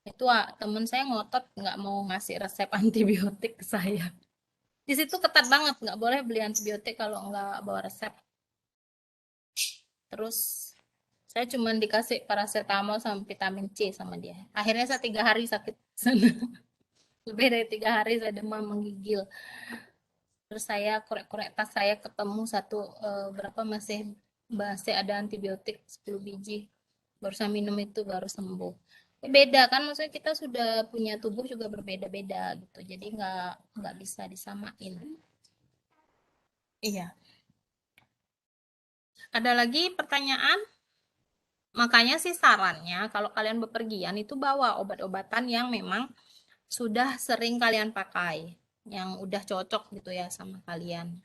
Itu temen saya ngotot nggak mau ngasih resep antibiotik ke saya. Di situ ketat banget, nggak boleh beli antibiotik kalau nggak bawa resep. Terus saya cuma dikasih paracetamol sama vitamin C sama dia. Akhirnya saya 3 hari sakit sana. Lebih dari 3 hari saya demam menggigil. Terus saya korek-korek tas saya ketemu satu berapa masih ada antibiotik 10 biji. Baru saya minum itu baru sembuh. Beda kan, maksudnya kita sudah punya tubuh juga berbeda-beda gitu. Jadi nggak bisa disamain. Iya. Ada lagi pertanyaan? Makanya sih sarannya kalau kalian bepergian itu bawa obat-obatan yang memang sudah sering kalian pakai, yang udah cocok gitu ya sama kalian.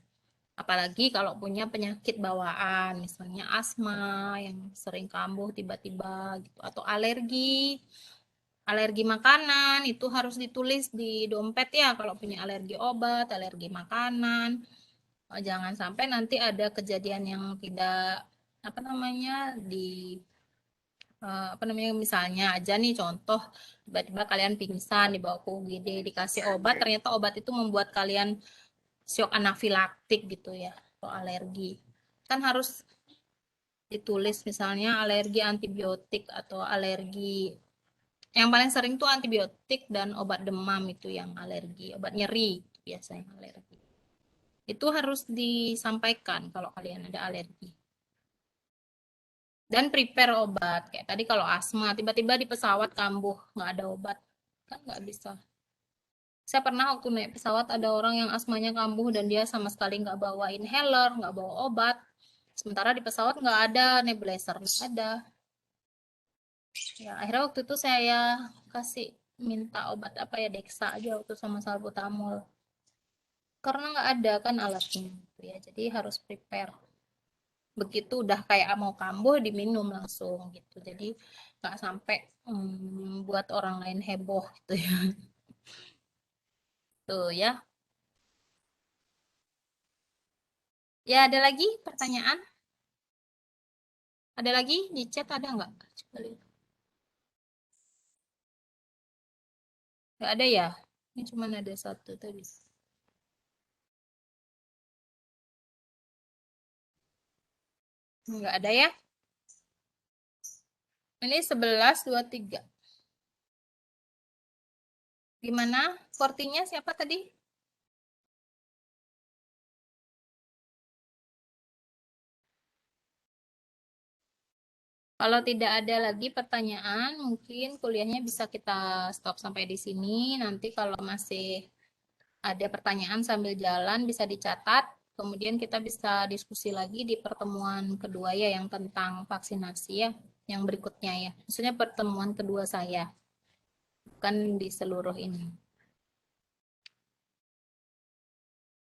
Apalagi kalau punya penyakit bawaan, misalnya asma yang sering kambuh tiba-tiba gitu, atau alergi, alergi makanan itu harus ditulis di dompet ya kalau punya alergi obat, alergi makanan. Jangan sampai nanti ada kejadian yang tidak apa namanya apa namanya, misalnya aja nih contoh tiba-tiba kalian pingsan dibawa ke UGD dikasih obat, ternyata obat itu membuat kalian shock anafilaktik gitu ya atau alergi, kan harus ditulis misalnya alergi antibiotik atau alergi, yang paling sering tuh antibiotik dan obat demam itu yang alergi, obat nyeri itu biasanya alergi, itu harus disampaikan kalau kalian ada alergi. Dan prepare obat kayak tadi kalau asma tiba-tiba di pesawat kambuh nggak ada obat, kan nggak bisa. Saya pernah waktu naik pesawat ada orang yang asmanya kambuh dan dia sama sekali nggak bawa inhaler, nggak bawa obat, sementara di pesawat nggak ada nebulizer, nggak ada. Ya akhirnya waktu itu saya kasih minta obat apa ya, Dexa aja waktu sama salbutamol, karena nggak ada kan alatnya gitu ya, jadi harus prepare. Begitu udah kayak mau kambuh diminum langsung gitu, jadi nggak sampai buat orang lain heboh gitu ya. Tuh ya. Ya ada lagi pertanyaan, ada lagi di chat, ada nggak? Coba lihat. Nggak ada ya, ini cuma ada satu tadi. Nggak ada ya, ini 11:23. Gimana kortinya, siapa tadi? Kalau tidak ada lagi pertanyaan, mungkin kuliahnya bisa kita stop sampai di sini. Nanti kalau masih ada pertanyaan sambil jalan bisa dicatat. Kemudian kita bisa diskusi lagi di pertemuan kedua ya, yang tentang vaksinasi ya, yang berikutnya ya. Maksudnya pertemuan kedua saya, bukan di seluruh ini.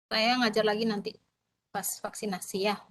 Saya ngajar lagi nanti pas vaksinasi ya.